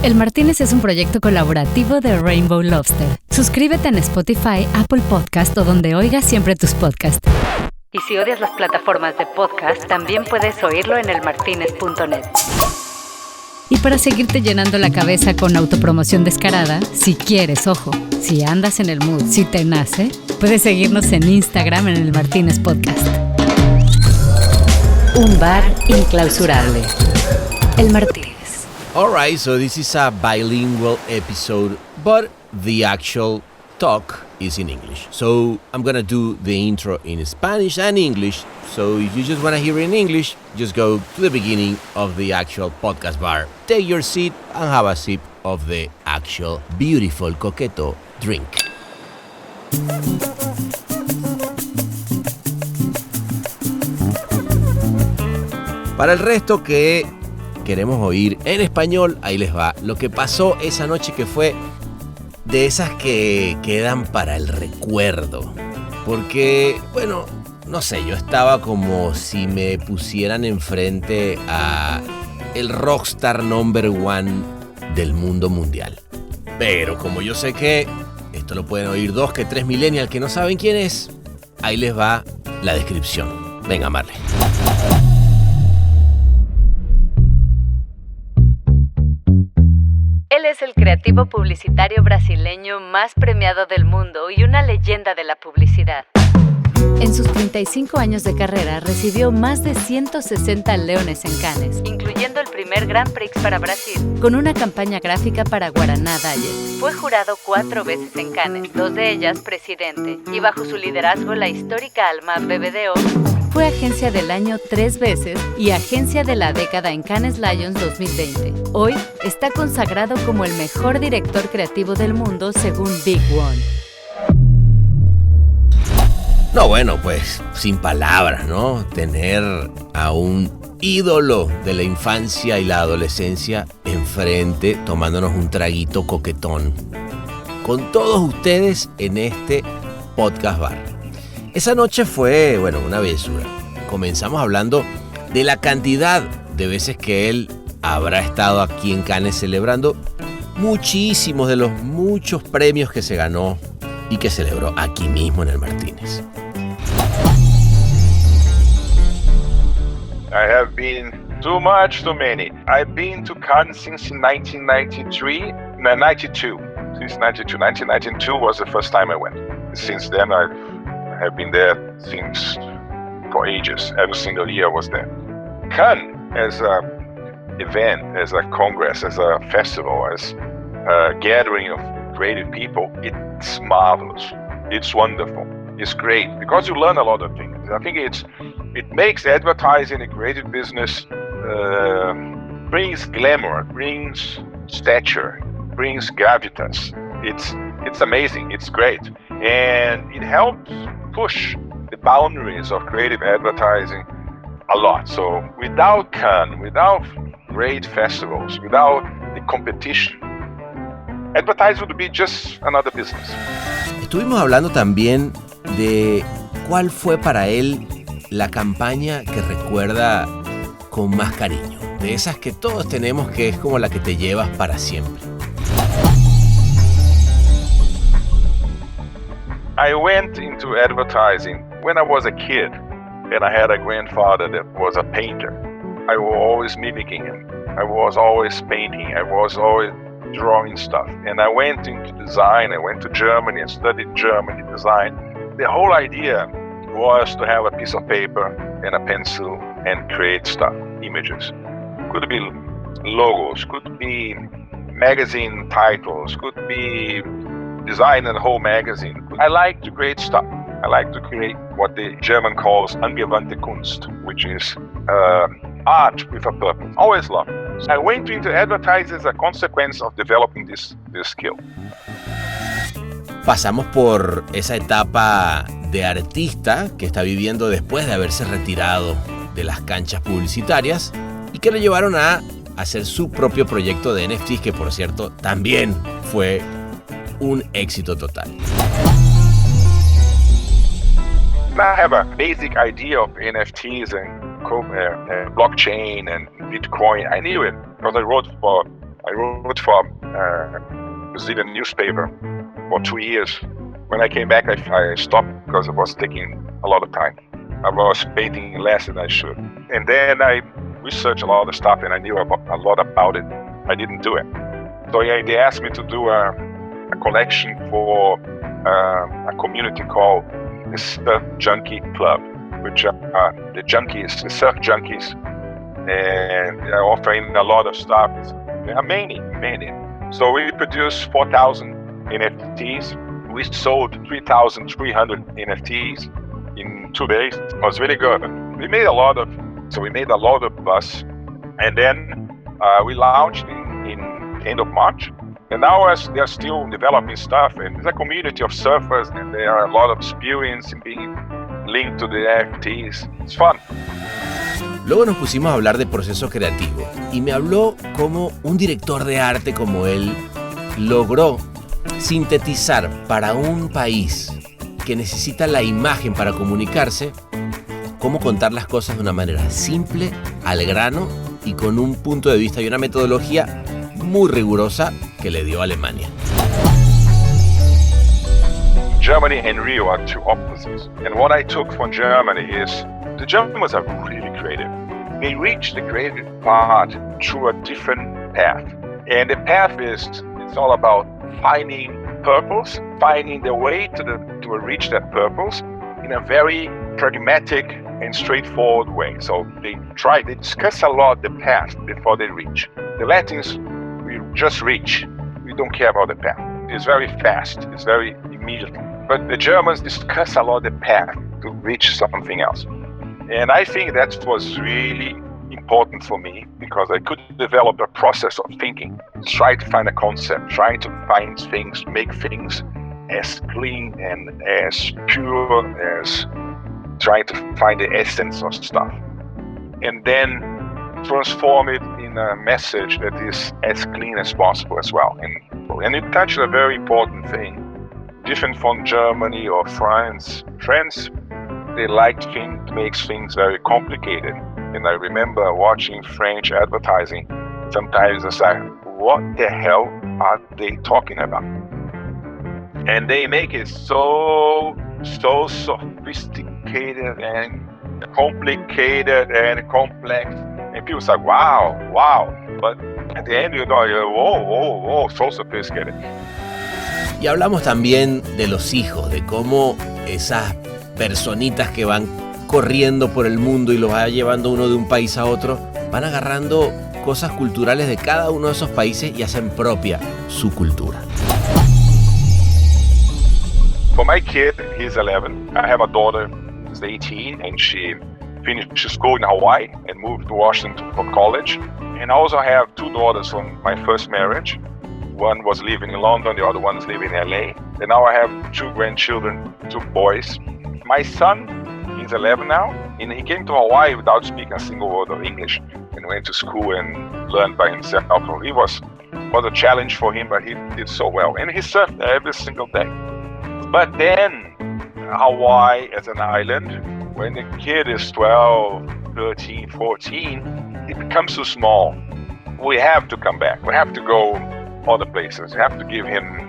El Martínez es un proyecto colaborativo de Rainbow Lobster. Suscríbete en Spotify, Apple Podcast o donde oigas siempre tus podcasts. Y si odias las plataformas de podcast, también puedes oírlo en elmartinez.net. Y para seguirte llenando la cabeza con autopromoción descarada, si quieres, ojo, si andas en el mood, si te nace, puedes seguirnos en Instagram en el Martínez Podcast. Un bar inclausurable. El Martínez. Alright, so this is a bilingual episode, but the actual talk is in English. So I'm gonna do the intro in Spanish and English. So if you just wanna hear it in English, just go to the beginning of the actual podcast bar. Take your seat and have a sip of the actual beautiful coqueto drink. Para el resto que queremos oír en español, ahí les va lo que pasó esa noche, que fue de esas que quedan para el recuerdo. Porque, bueno, no sé, yo estaba como si me pusieran enfrente a el rockstar number one del mundo mundial. Pero como yo sé que esto lo pueden oír 2 que 3 millennials que no saben quién es, ahí les va la descripción. Venga, Marley. Él es el creativo publicitario brasileño más premiado del mundo y una leyenda de la publicidad. En sus 35 años de carrera recibió más de 160 leones en Cannes, incluyendo el primer Grand Prix para Brasil, con una campaña gráfica para Guaraná Diet. Fue jurado 4 veces en Cannes, 2 de ellas presidente, y bajo su liderazgo la histórica Almap BBDO fue agencia del año 3 veces y agencia de la década en Cannes Lions 2020. Hoy está consagrado como el mejor director creativo del mundo según Big One. No, bueno, pues sin palabras, ¿no? Tener a un ídolo de la infancia y la adolescencia enfrente, tomándonos un traguito coquetón con todos ustedes en este podcast bar. Esa noche fue, bueno, una belleza. Comenzamos hablando de la cantidad de veces que él habrá estado aquí en Cannes celebrando muchísimos de los muchos premios que se ganó y que celebró aquí mismo en el Martínez. I have been too many. I've been to Cannes since 1992. Since 92. 1992 was the first time I went. Since then, I have been there for ages. Every single year I was there. Cannes as an event, as a congress, as a festival, as a gathering of creative people, it's marvelous. It's wonderful. It's great because you learn a lot of things. I think it makes advertising a creative business, brings glamour, brings stature, brings gravitas. It's amazing. It's great. And it helps push the boundaries of creative advertising a lot. So without Cannes, without great festivals, without the competition, advertising would be just another business. Estuvimos hablando también de cuál fue para él la campaña que recuerda con más cariño, de esas que todos tenemos, que es como la que te llevas para siempre. I went into advertising when I was a kid, and I had a grandfather that was a painter. I was always mimicking him. I was always painting. I was always drawing stuff. And I went into design. I went to Germany and studied German design. The whole idea was to have a piece of paper and a pencil and create stuff, images. Could be logos, could be magazine titles, could be design a whole magazine. I like to create stuff. I like to create what the German calls angewandte Kunst, which is art with a purpose. Always love it. So I went into advertising as a consequence of developing this skill. Pasamos por esa etapa de artista que está viviendo después de haberse retirado de las canchas publicitarias y que lo llevaron a hacer su propio proyecto de NFTs, que por cierto también fue un éxito total. I have a basic idea of NFTs and blockchain and Bitcoin. I knew it because I wrote for I wrote for a Brazilian newspaper for 2 years. When I came back, I stopped because it was taking a lot of time. I was painting less than I should. And then I researched a lot of stuff and I knew a lot about it. I didn't do it. So they asked me to do a collection for a community called the Surf Junkie Club, which are the surf junkies, and they're offering a lot of stuff. There are many. So we produced 4,000 NFTs. We sold 3,300 NFTs in 2 days. It was really good. We made a lot of buzz, and then we launched in end of March. And now they're still developing stuff, and there's a community of surfers, and there are a lot of experience in being linked to the NFTs. It's fun. Luego nos pusimos a hablar de proceso creativo y me habló cómo un director de arte como él logró sintetizar para un país que necesita la imagen para comunicarse, cómo contar las cosas de una manera simple, al grano y con un punto de vista y una metodología muy rigurosa que le dio a Alemania. Germany and Rio are two opposites. And what I took from Germany is the Germans are really creative. They reach the creative part through a different path. And the path it's all about finding purpose, finding the way to reach that purpose in a very pragmatic and straightforward way. So they discuss a lot the path before they reach. The Latins, we just reach. We don't care about the path. It's very fast. It's very immediate. But the Germans discuss a lot the path to reach something else. And I think that was really important for me because I could develop a process of thinking, try to find a concept, trying to find things, make things as clean and as pure as trying to find the essence of stuff. And then transform it in a message that is as clean as possible as well. And it touched a very important thing, different from Germany or France. France, they like makes things very complicated. And I remember watching French advertising. Sometimes I say, what the hell are they talking about? And they make it so sophisticated and complicated and complex. And people say, wow. But at the end, you're whoa, so sophisticated. Y hablamos también de los hijos, de cómo esas personitas que van corriendo por el mundo y los va llevando uno de un país a otro, van agarrando cosas culturales de cada uno de esos países y hacen propia su cultura. For my kid, he's 11. I have a daughter who's 18, and she finished school in Hawaii and moved to Washington for college. And I also have two daughters from my first marriage. One was living in London, the other one is living in LA. And now I have two grandchildren, two boys. My son, he's 11 now, and he came to Hawaii without speaking a single word of English and went to school and learned by himself. It was a challenge for him, but he did so well. And he surfed every single day. But then Hawaii as an island, when the kid is 12, 13, 14, it becomes too small. We have to come back. We have to go other places. We have to give him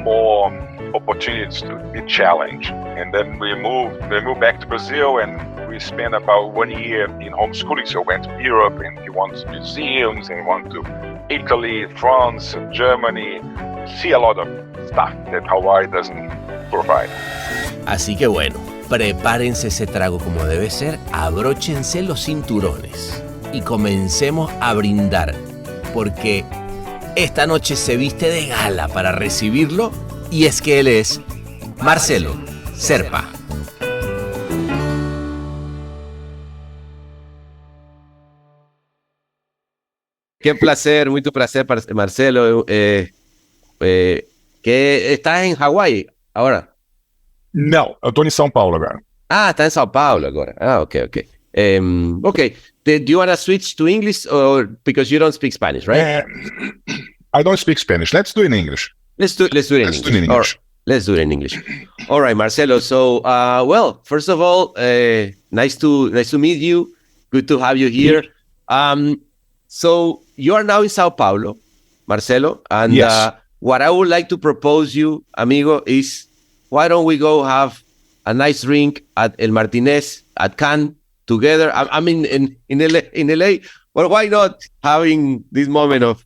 more opportunities to be challenged. And then they moved back to Brazil, and we spent about 1 year in homeschooling. So we went to Europe, and he went to museums, and he went to Italy, France, Germany, see a lot of stuff that Hawaii doesn't provide. Así que bueno, prepárense ese trago como debe ser, abróchense los cinturones y comencemos a brindar, porque esta noche se viste de gala para recibirlo, y es que él es Marcello Serpa. Qué placer, muito prazer, Marcello. Que estás em Hawaii agora? Não, eu estou em São Paulo agora. Ah, está em São Paulo agora. Ah, ok. Okay. Do you want to switch to English, or because you don't speak Spanish, right? I don't speak Spanish. Let's do it in English. Let's do it in English. Let's do it in English. All right, Marcello. So, well, first of all, nice to meet you. Good to have you here. So you are now in Sao Paulo, Marcello. And Yes. what I would like to propose you, amigo, is why don't we go have a nice drink at El Martínez at Cannes together? I mean, in LA. Well, why not having this moment of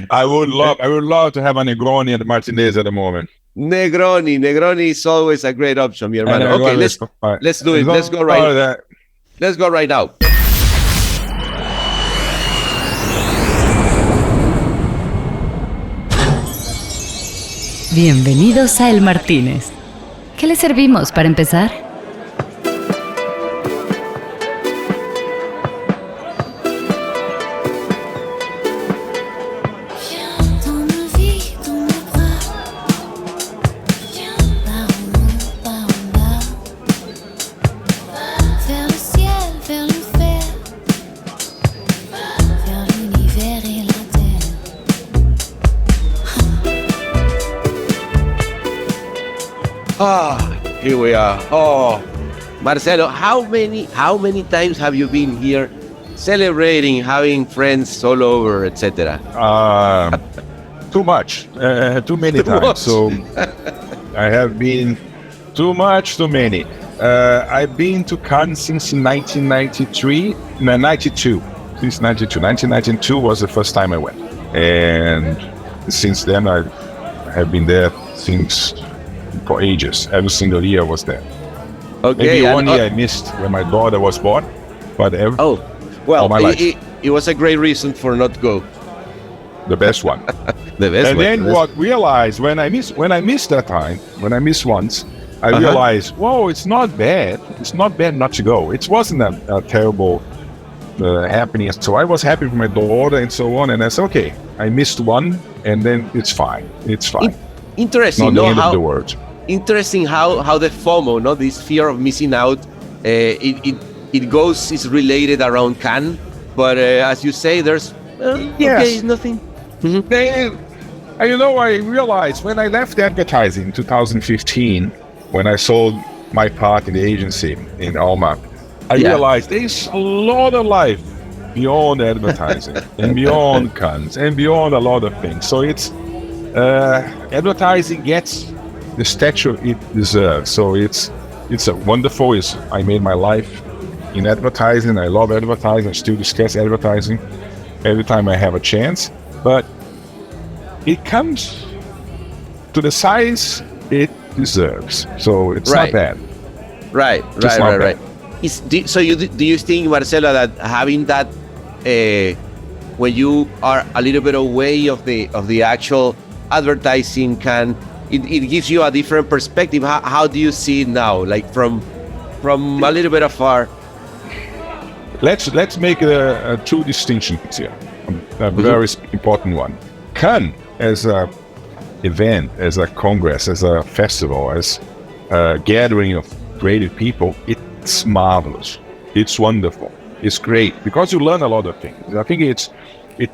I would love to have a Negroni at Martinez at the moment. Negroni is always a great option, mi hermano. Okay, let's do it. Let's go right now. Bienvenidos a El Martínez. ¿Qué le servimos para empezar? Here we are. Oh, Marcello, how many times have you been here celebrating, having friends all over, etc.? Too much. Too many times. So I have been too many. I've been to Cannes since 1992. Since 92. 1992 was the first time I went. And since then I have been there for ages. Every single year I was there. Okay. Maybe one year I missed when my daughter was born, but all my life. It was a great reason for not to go. The best one. What realized when I missed that time, when I missed once, I realized, whoa, it's not bad. It's not bad not to go. It wasn't a terrible happening. So I was happy for my daughter and so on. And I said, okay, I missed one, and then it's fine. It's fine. Interesting. Not the end of the world. Interesting how the FOMO, this fear of missing out, is related around Cannes. But as you say, there's okay, nothing. Mm-hmm. I realized when I left advertising in 2015, when I sold my part in the agency in Almap, I realized there's a lot of life beyond advertising and beyond Cannes and beyond a lot of things. So it's advertising gets the stature it deserves. So it's a wonderful. I made my life in advertising. I love advertising. I still discuss advertising every time I have a chance. But it comes to the size it deserves. So it's not bad. Right. So do you think, Marcello, that having that when you are a little bit away of the actual advertising it gives you a different perspective? How do you see it now, like from a little bit afar? Let's make two distinctions here, a very important one. Cannes as a event, as a congress, as a festival, as a gathering of creative people, it's marvelous. It's wonderful. It's great because you learn a lot of things. I think it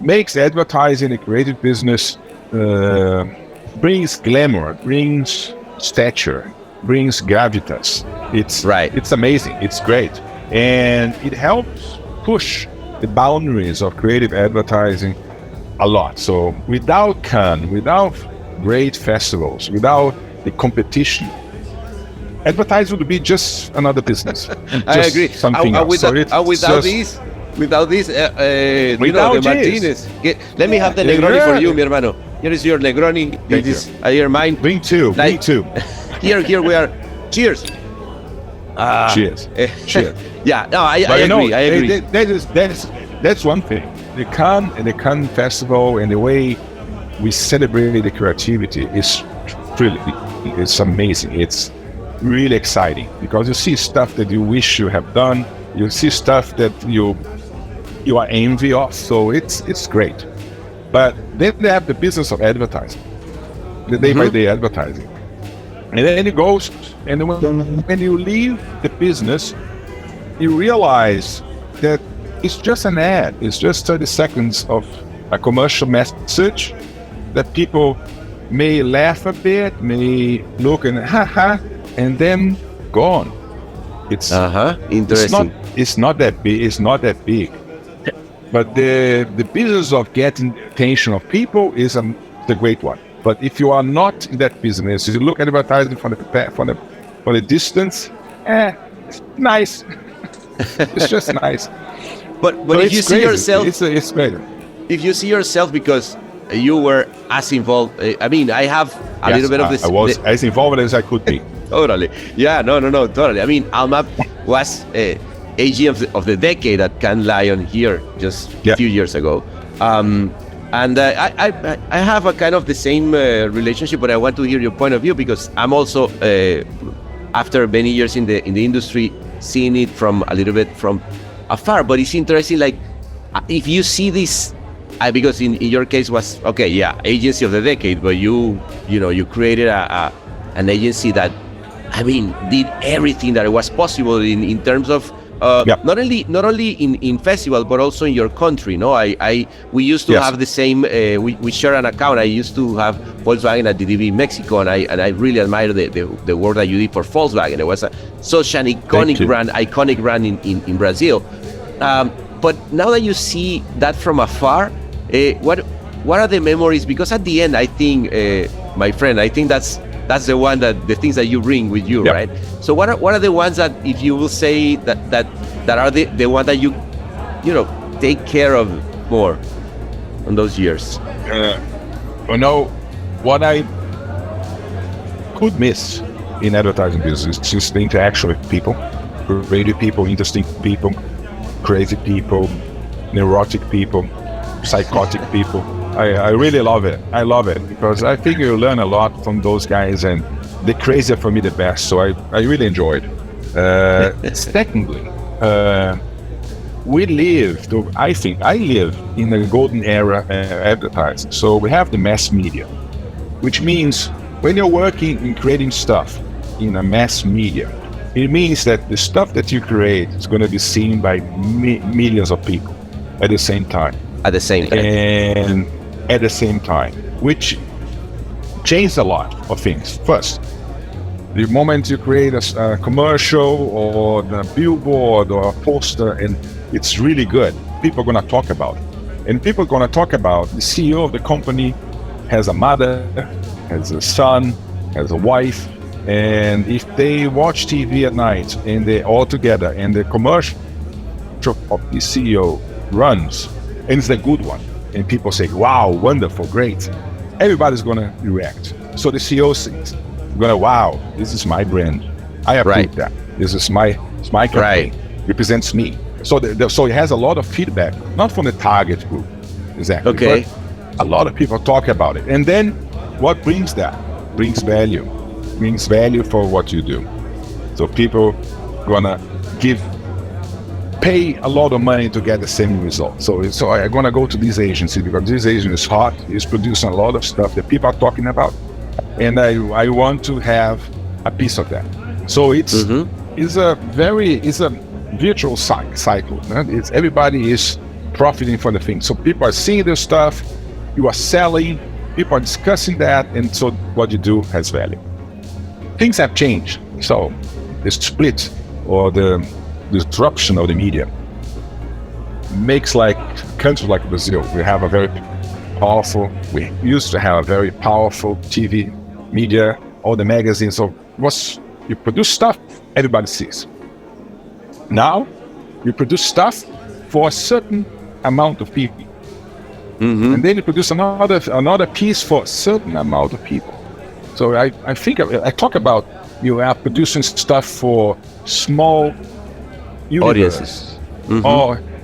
makes advertising a creative business. Brings glamour, brings stature, brings gravitas. It's amazing. It's great. And it helps push the boundaries of creative advertising a lot. So without Cannes, without great festivals, without the competition, advertising would be just another business. I agree. Something else. Without this, the Martínez. Let me have the Negroni for you, mi hermano. Here is your Negroni. Thank this is your mine. Bring two. Here we are. Cheers. Cheers. Cheers. Yeah. No, I agree. That's one thing. The Cannes Festival and the way we celebrate the creativity is it's amazing. It's really exciting because you see stuff that you wish you have done. You see stuff that you are envy of. So it's great. But then they have the business of advertising, the day-by-day advertising. And then it goes, and when you leave the business, you realize that it's just an ad. It's just 30 seconds of a commercial message that people may laugh a bit, may look and and then gone. It's interesting. It's not that big. But the business of getting attention of people is the great one. But if you are not in that business, if you look at advertising from the distance, it's nice. It's just nice. But So if you it's see crazy. yourself, it's great. if you see yourself because you were as involved, I mean, I have a little bit of this. I was as involved as I could be. Totally. Yeah, no, totally. I mean, Almap was AG of the decade at Cannes Lion here just a few years ago. And I have a kind of the same relationship, but I want to hear your point of view because I'm also, after many years in the industry, seeing it from a little bit from afar. But it's interesting, like, if you see this, because in your case was, okay, yeah, agency of the decade, but you created an agency that, I mean, did everything that was possible in terms of not only in festival but also in your country. No, we used to have the same. We share an account. I used to have Volkswagen at DDB Mexico, and I really admire the work that you did for Volkswagen. It was such an iconic brand in Brazil. But now that you see that from afar, what are the memories? Because at the end, I think, my friend, I think that's the one the things that you bring with you, right? So what are the ones that, if you will say that are the one that you take care of more on those years? What I could miss in advertising business is just the interaction with people, creative people, interesting people, crazy people, neurotic people, psychotic people. I really love it. I love it because I think you learn a lot from those guys, and the crazy are for me the best. So I really enjoyed. Secondly, I live in the golden era advertising. So we have the mass media, which means when you're working in creating stuff in a mass media, it means that the stuff that you create is going to be seen by millions of people at the same time. At the same time, which changed a lot of things. First, the moment you create a commercial or the billboard or a poster and it's really good, people are going to talk about it. And people are going to talk about the CEO of the company has a mother, has a son, has a wife, and if they watch TV at night and they're all together and the commercial of the CEO runs, and it's a good one, and people say, wow, wonderful, great, everybody's going to react. So the CEO says, wow, this is my brand. I approve that. This is my company. Represents me. So so it has a lot of feedback, not from the target group, exactly. Okay. But a lot of people talk about it. And then what brings that? Brings value. Brings value for what you do. So people going to pay a lot of money to get the same result. So I'm gonna go to this agency because this agency is hot, is producing a lot of stuff that people are talking about, and I want to have a piece of that. So it's a virtual cycle. It's everybody is profiting from the thing. So people are seeing the stuff, you are selling, people are discussing that, and so what you do has value. Things have changed. So the split or the disruption of the media makes like countries like Brazil. We used to have a very powerful TV media, all the magazines. So you produce stuff, everybody sees. Now you produce stuff for a certain amount of people, and then you produce another piece for a certain amount of people. So I think I talk about you are producing stuff for small audiences.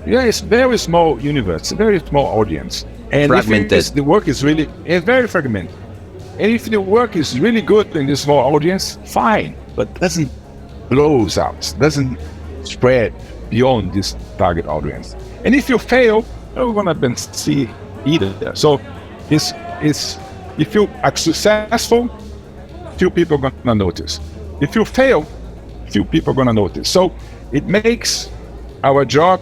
It's very small universe, very small audience, and fragmented. The work is really very fragmented. And if the work is really good in this small audience, fine, but doesn't blows out, doesn't spread beyond this target audience. And if you fail, you're gonna see either. So it's if you are successful, few people are gonna notice. If you fail, few people are gonna notice. So it makes our job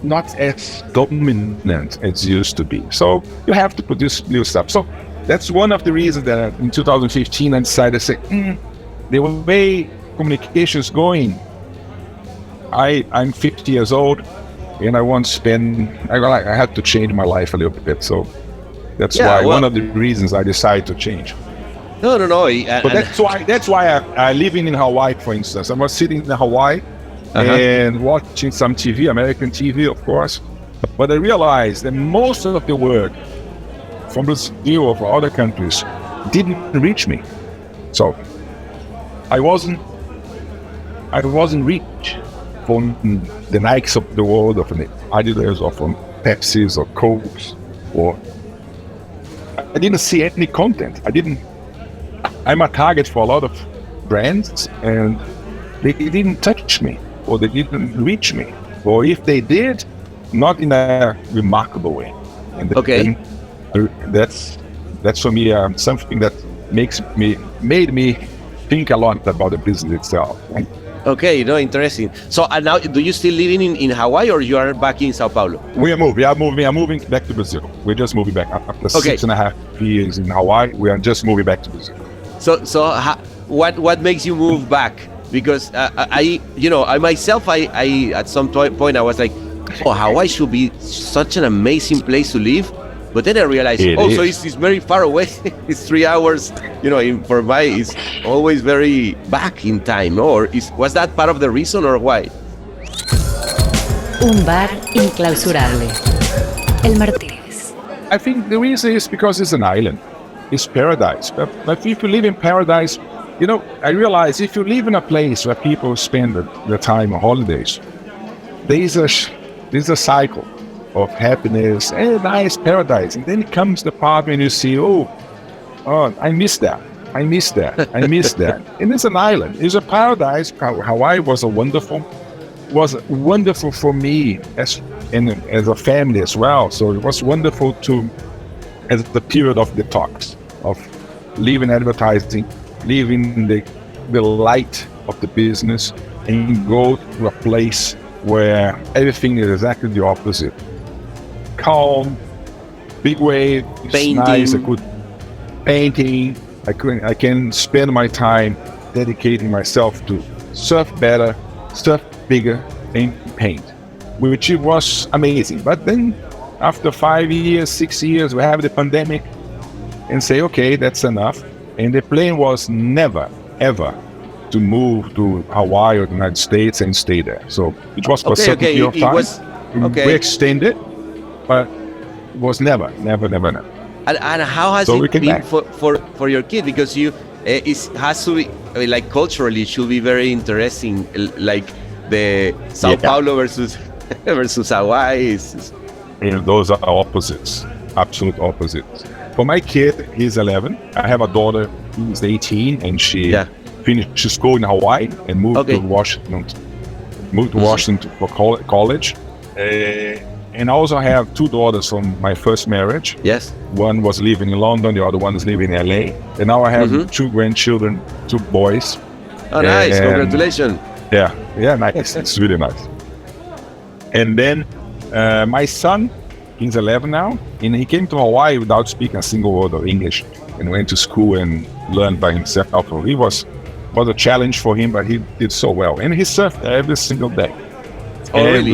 not as dominant as it used to be. So you have to produce new stuff. So that's one of the reasons that in 2015 I decided to say, the way communication is going, I'm 50 years old, and I want to spend. I had to change my life a little bit, so that's why one of the reasons I decided to change. No. But that's why I living in Hawaii, for instance. I was sitting in Hawaii and watching some TV, American TV, of course. But I realized that most of the work from Brazil or from other countries didn't reach me. So I wasn't rich from the Nikes of the world, or from the Adidas, or from Pepsis or Cokes, or I didn't see any content. I'm a target for a lot of brands, and they didn't touch me, or they didn't reach me, or if they did, not in a remarkable way. And that's for me something that made me think a lot about the business itself. Okay, interesting. So now, do you still living in Hawaii, or you are back in Sao Paulo? We are moving back to Brazil. We're just moving back after 6.5 years in Hawaii. We are just moving back to Brazil. So what makes you move back? Because I myself at some point I was like, oh, Hawaii should be such an amazing place to live. But then I realized, so it's very far away. It's 3 hours. For my, it's always very back in time. Or was that part of the reason, or why? Un bar inclausurable. El Martínez. I think the reason is because it's an island. It's paradise. But if you live in paradise, I realize if you live in a place where people spend their time on holidays, there's a cycle of happiness and nice paradise. And then comes the part when you see, I miss that. And it's an island. It's a paradise. Hawaii was wonderful for me as a family as well. So it was wonderful as the period of detox, of leaving advertising, leaving the light of the business, and go to a place where everything is exactly the opposite. Calm, big waves, painting. Nice, painting. I can spend my time dedicating myself to surf better, surf bigger, and paint, which was amazing. But then after 5 years, 6 years, we have the pandemic, and say, okay, that's enough. And the plan was never, ever to move to Hawaii or the United States and stay there. So it was for a certain period of time. We extended, but it was never. And how has it been for your kid? Because it has to be, like, culturally, it should be very interesting, like the Sao Paulo versus Hawaii. And those are opposites, absolute opposites. For my kid, he's 11. I have a daughter who's 18, and she finished school in Hawaii and moved to Washington. For college. And I also have 2 daughters from my first marriage. Yes. One was living in London, the other one is living in LA. And now I have 2 grandchildren, 2 boys. Oh, nice. Congratulations. Yeah, nice. It's really nice. And then my son, he's 11 now, and he came to Hawaii without speaking a single word of English, and went to school and learned by himself. It was a challenge for him, but he did so well. And he surfed every single day.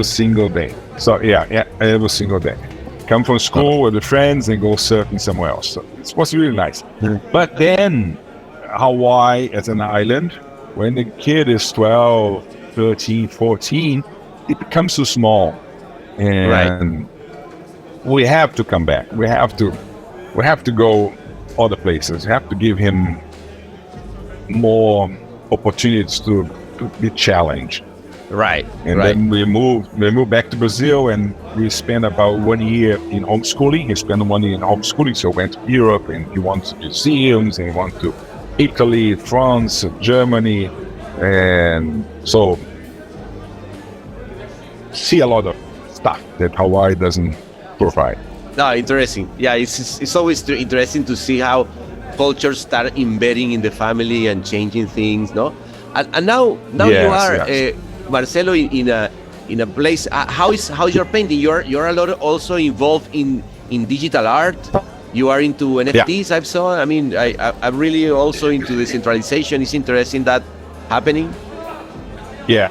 Single day. So every single day. Come from school with the friends and go surfing somewhere else. So it was really nice. But then Hawaii as an island, when the kid is 12, 13, 14, it becomes too small. And we have to come back. We have to go other places. We have to give him more opportunities to be challenged. Right. And then we moved back to Brazil, and we spent about 1 year in homeschooling. He spent 1 year in homeschooling, so went to Europe, and he went to museums, and he went to Italy, France, Germany, and so see a lot of stuff that Hawaii doesn't provide. No, interesting. Yeah, it's always interesting to see how cultures start embedding in the family and changing things, no? And now you are Marcello in a place. How's your painting? You're a lot also involved in digital art. You are into NFTs. I've saw. I mean, I'm really also into decentralization. It's interesting that happening. Yeah,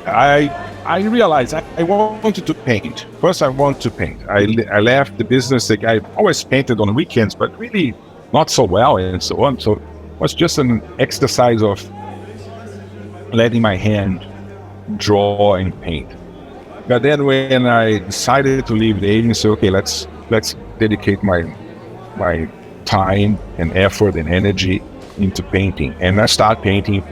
I realized I wanted to paint. First, I want to paint. I left the business. Like, I always painted on weekends, but really not so well and so on. So it was just an exercise of letting my hand draw and paint. But then when I decided to leave the agency, okay, let's dedicate my time and effort and energy into painting. And I started painting.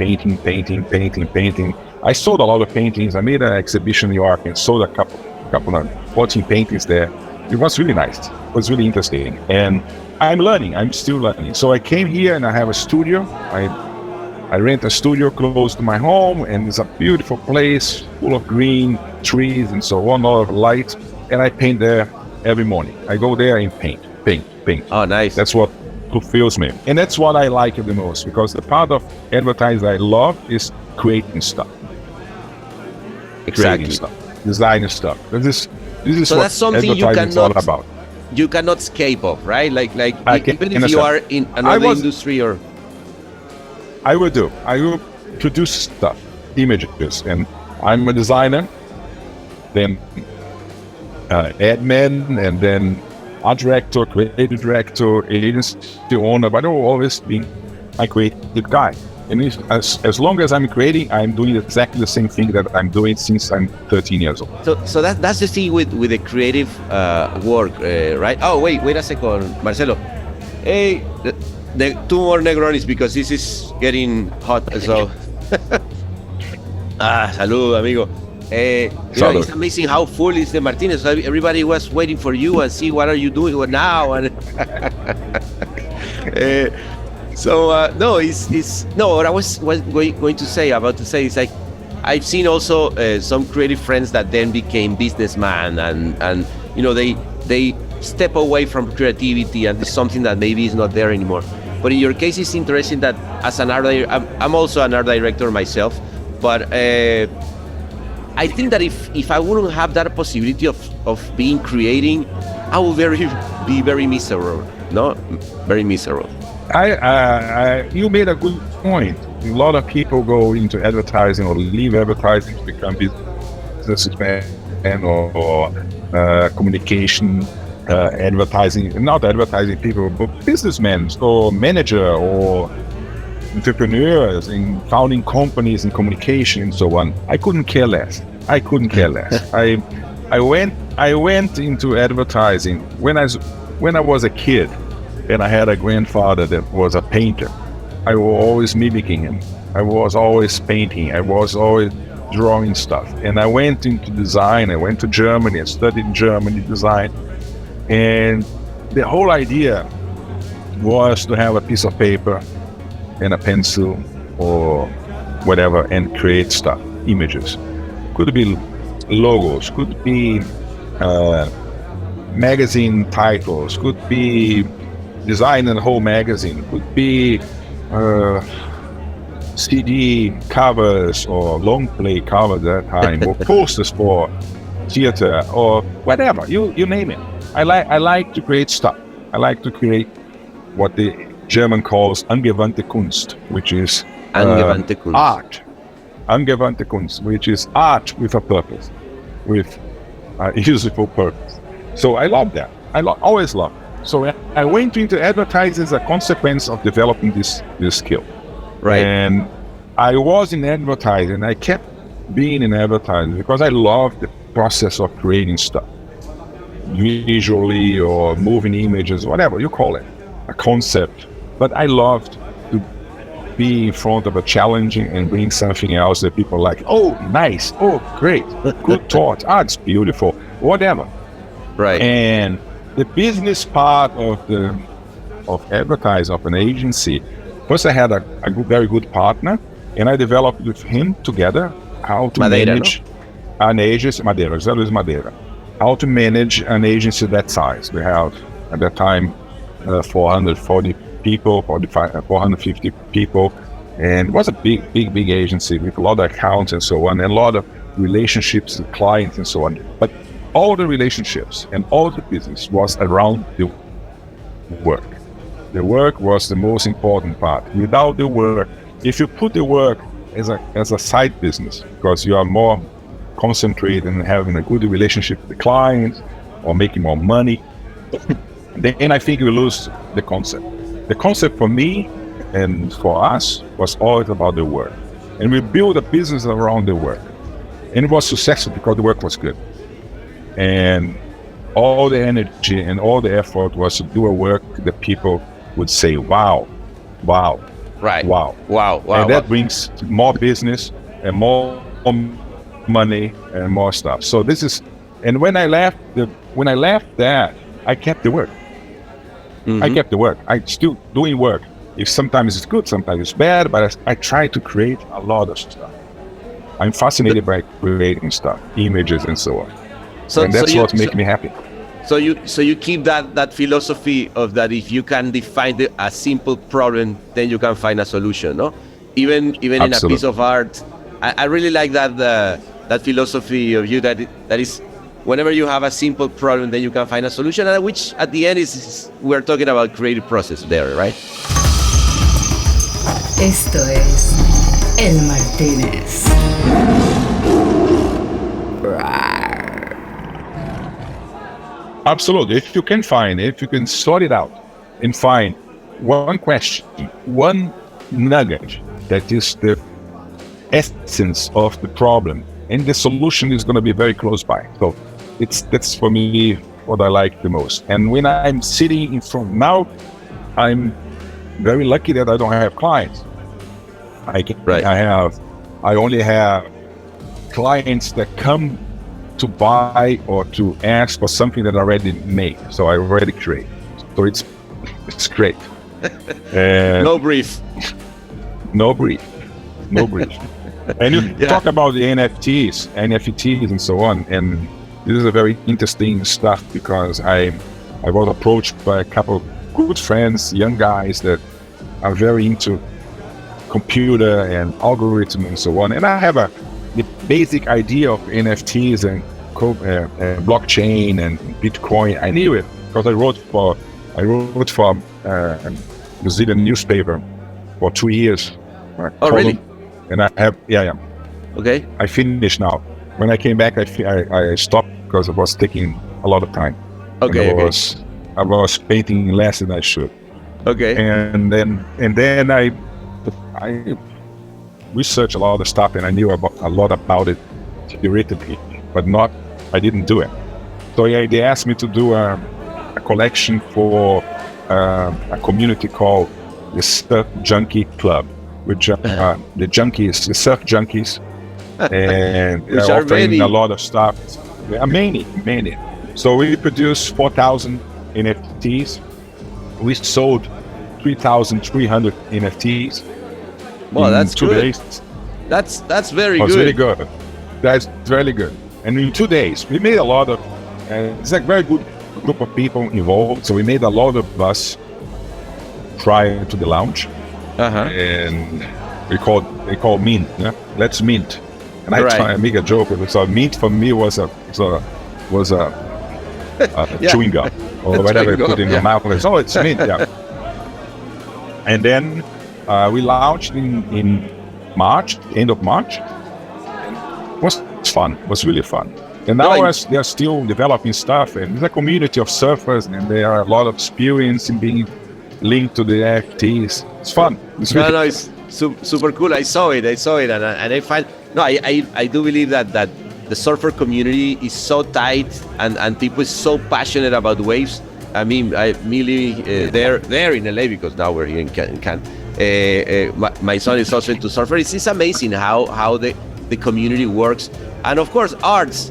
I sold a lot of paintings. I made an exhibition in New York and sold a couple of 14 paintings there. It was really nice. It was really interesting. And I'm still learning. So I came here and I have a studio. I rent a studio close to my home, and it's a beautiful place full of green trees and so on, a lot of light. And I paint there every morning. I go there and paint. Oh, nice. That's what fulfills me. And that's what I like the most, because the part of advertising I love is creating stuff. Exactly. Creating stuff, designing stuff. This is so what that's something advertising is all about. You cannot escape of, right? Like even if understand. you are in another industry or... I will produce stuff, images, and I'm a designer, then admin, and then art director, creative director, agency owner, but I've always been a creative guy. And as long as I'm creating, I'm doing exactly the same thing that I'm doing since I'm 13 years old. So that's the thing with the creative work, right? Oh, wait a second, Marcello. Hey, the two more Negronis, because this is getting hot. So, salud, amigo. It's amazing how full is the Martinez. Everybody was waiting for you and see what are you doing now. And what I was going to say is like, I've seen also some creative friends that then became businessmen, and they step away from creativity, and it's something that maybe is not there anymore. But in your case, it's interesting that as an art director, I'm also an art director myself, but I think that if I wouldn't have that possibility of being creating, I would be very miserable. No, very miserable. You made a good point. A lot of people go into advertising or leave advertising to become businessmen or communication, advertising, not advertising people, but businessmen or manager or entrepreneurs in founding companies in communication and so on. I couldn't care less. I went into advertising when I was a kid, and I had a grandfather that was a painter. I was always mimicking him. I was always painting. I was always drawing stuff. And I went into design. I went to Germany. I studied in Germany design. And the whole idea was to have a piece of paper and a pencil or whatever and create stuff, images. Could be logos, could be magazine titles, could be design a whole magazine, could be CD covers or long play covers at that time, or posters for theater or whatever, you name it. I like to create stuff. I like to create what the German calls angewandte Kunst, which is art. Angewandte Kunst, which is art with a purpose, with a useful purpose. So I love that. Always love it. So I went into advertising as a consequence of developing this skill. Right. And I was in advertising. I kept being in advertising because I love the process of creating stuff, visually or moving images, whatever you call it, a concept. But I loved to be in front of a challenging and bring something else that people like, oh, nice, oh, great, good thought, it's beautiful, whatever. Right. And the business part of advertising, of an agency, first I had a very good partner, and I developed with him together how to manage an agency, Madeira, José Luis Madeira, how to manage an agency that size. We have, at that time, 440 people, 450 people, and it was a big agency with a lot of accounts and so on, and a lot of relationships with clients and so on. But all the relationships and all the business was around the work. The work was the most important part. Without the work, if you put the work as a side business, because you are more concentrate on having a good relationship with the client or making more money, then I think you lose the concept. The concept for me and for us was always about the work. And we built a business around the work. And it was successful because the work was good. And all the energy and all the effort was to do a work that people would say, wow, wow, Right. wow. Wow. And that brings more business and more money and more stuff. So this is, and when I left that, I kept the work. I kept the work. I still doing work. If sometimes it's good, sometimes it's bad, but I try to create a lot of stuff. I'm fascinated by creating stuff, images and so on. And that's what makes me happy. So you keep that philosophy of that if you can define a simple problem, then you can find a solution, no? Even in a piece of art, I really like that philosophy of you that is whenever you have a simple problem, then you can find a solution, which at the end is we're talking about creative process there, right? Esto es El Martínez. Absolutely. If you can find it, if you can sort it out and find one question, one nugget that is the essence of the problem, and the solution is going to be very close by. So that's for me what I like the most. And when I'm sitting in front now, I'm very lucky that I don't have clients. I only have clients that come to buy or to ask for something that I already made. So I already create. So it's great. No brief. No brief. And you talk about the NFTs and so on. And this is a very interesting stuff because I was approached by a couple of good friends, young guys that are very into computer and algorithm and so on. And I have the basic idea of NFTs and blockchain and Bitcoin. I knew it because I wrote for Brazilian newspaper for 2 years. Oh, really? And I have, Okay. I finished now. When I came back, I stopped because it was taking a lot of time. Okay. I was painting less than I should. Okay. And then I researched a lot of stuff, and I knew a lot about it theoretically, but I didn't do it. So they asked me to do a collection for a community called the Surf Junkie Club, which the surf junkies, and they're offering a lot of stuff. Many. So we produced 4,000 NFTs. We sold 3,300 NFTs. Well, that's 2 good. days. That's very good. Very good. That's really good. And in 2 days, we made a lot of. It's a very good group of people involved. So we made a lot of buzz prior to the launch, and they called mint. Yeah? Let's mint. And I make a joke. So mint for me was a chewing gum or whatever you put in your mouth. It's mint. Yeah. And then we launched in March, end of March. It was fun. It was really fun. And now they are still developing stuff. And there's a community of surfers, and there are a lot of experience in being linked to the NFTs. It's fun. It's super cool. I saw it, and I find I do believe that the surfer community is so tight, and people is so passionate about waves. I mean, they're in LA because now we're here in Cannes. My son is also into surfer. It's amazing how the community works, and of course art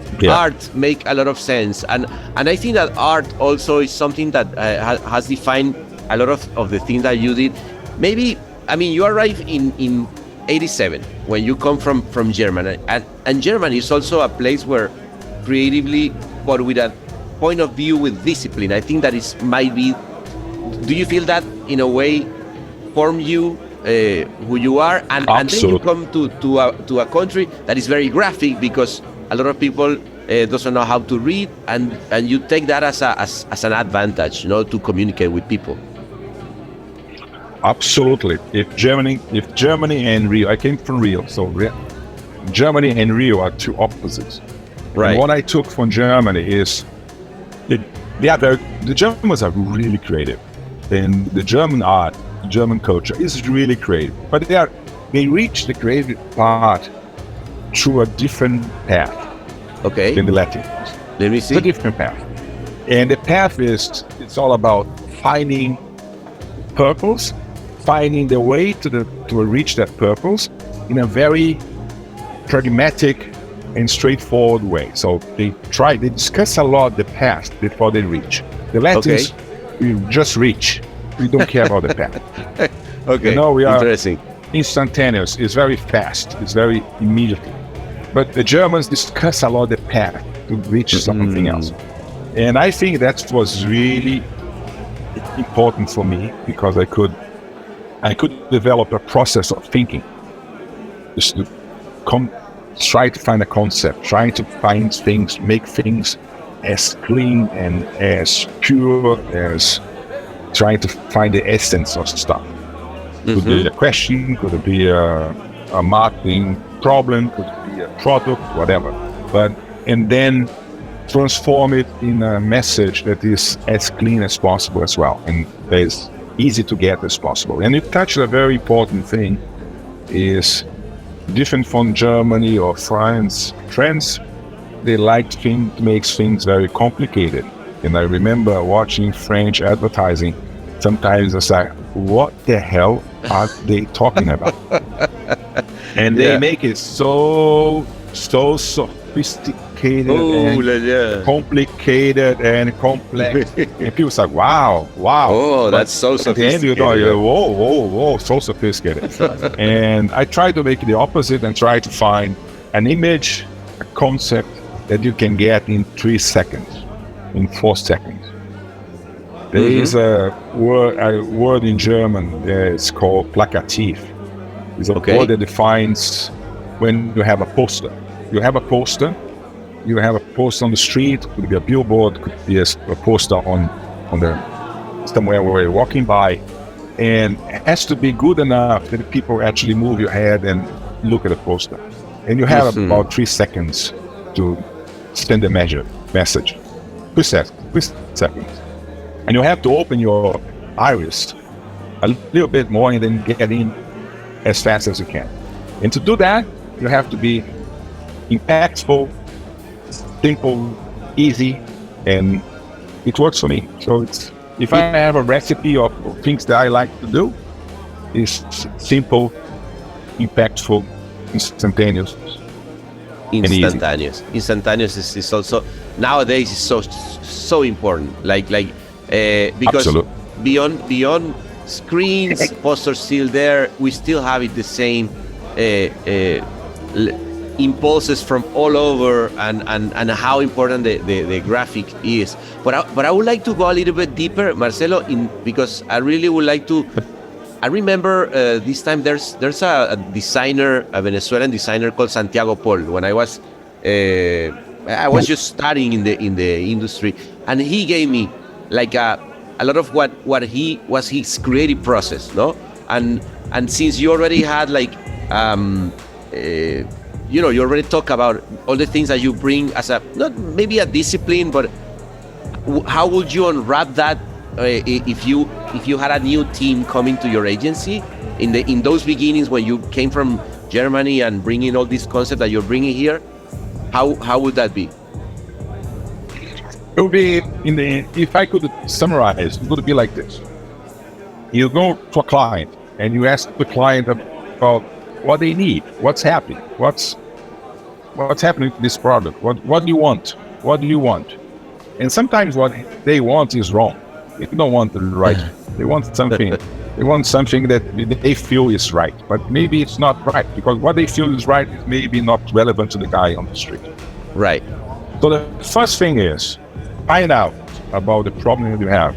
make a lot of sense, and I think that art also is something that has defined a lot of the things that you did. Maybe, I mean, you arrived in 87 when you come from Germany, and Germany is also a place where creatively, but with a point of view with discipline, I think that might be. Do you feel that in a way form you who you are, and then you come to a country that is very graphic because a lot of people doesn't know how to read, and you take that as an advantage, to communicate with people. Absolutely. If Germany and Rio, I came from Rio, so Germany and Rio are two opposites. Right. And what I took from Germany is the Germans are really creative, and the German art, German culture is really creative. But they reach the creative part through a different path. Okay. Than the Latins. Let me see. It's a different path, and the path it's all about finding purpose, finding the way to reach that purpose in a very pragmatic and straightforward way. So they discuss a lot the past before they reach. The Latins, we just reach. We don't care about the past. Okay, we are interesting. Instantaneous. It's very fast. It's very immediate. But the Germans discuss a lot the path to reach something else. And I think that was really important for me, because I could develop a process of thinking, just to try to find a concept, trying to find things, make things as clean and as pure as trying to find the essence of stuff. Could be a question, could be a marketing problem, could be a product, whatever. And then transform it in a message that is as clean as possible as well, and as easy to get as possible. And you touched a very important thing, is different from Germany or France. France, they like to make things very complicated. And I remember watching French advertising. Sometimes it's like, what the hell are they talking about? And they make it so sophisticated and complicated and complex. And people say, wow. Oh, that's so sophisticated. At the end, whoa, so sophisticated. And I try to make it the opposite and try to find an image, a concept that you can get in 3 seconds, in 4 seconds. There is a word in German it's called plakativ. It's a word that defines when you have a poster. You have a poster on the street, could be a billboard, could be a poster on somewhere where you're walking by, and it has to be good enough that people actually move your head and look at the poster. And you have about 3 seconds to send a message. 3 seconds. And you have to open your iris a little bit more and then get in as fast as you can. And to do that, you have to be impactful, simple, easy, and it works for me. So if I have a recipe of things that I like to do, it's simple, impactful, instantaneous. Instantaneous is also nowadays is so important. Because Absolutely. beyond screens, posters still there, we still have it the same impulses from all over, and how important the graphic is. But I would like to go a little bit deeper, Marcello, because I really would like to. I remember this time there's a designer, a Venezuelan designer called Santiago Paul. When I was just studying in the industry, and he gave me like a lot of what he was his creative process, no? And since you already had you already talk about all the things that you bring as not maybe a discipline, but how would you unwrap that if you had a new team coming to your agency in those beginnings when you came from Germany and bringing all these concepts that you're bringing here? How would that be? It would be if I could summarize, it would be like this. You go to a client and you ask the client about what they need, what's happening, what's happening to this product, what do you want, and sometimes what they want is wrong. They don't want the right. They want something that they feel is right, but maybe it's not right, because what they feel is right is maybe not relevant to the guy on the street. Right. So the first thing is find out about the problem that you have.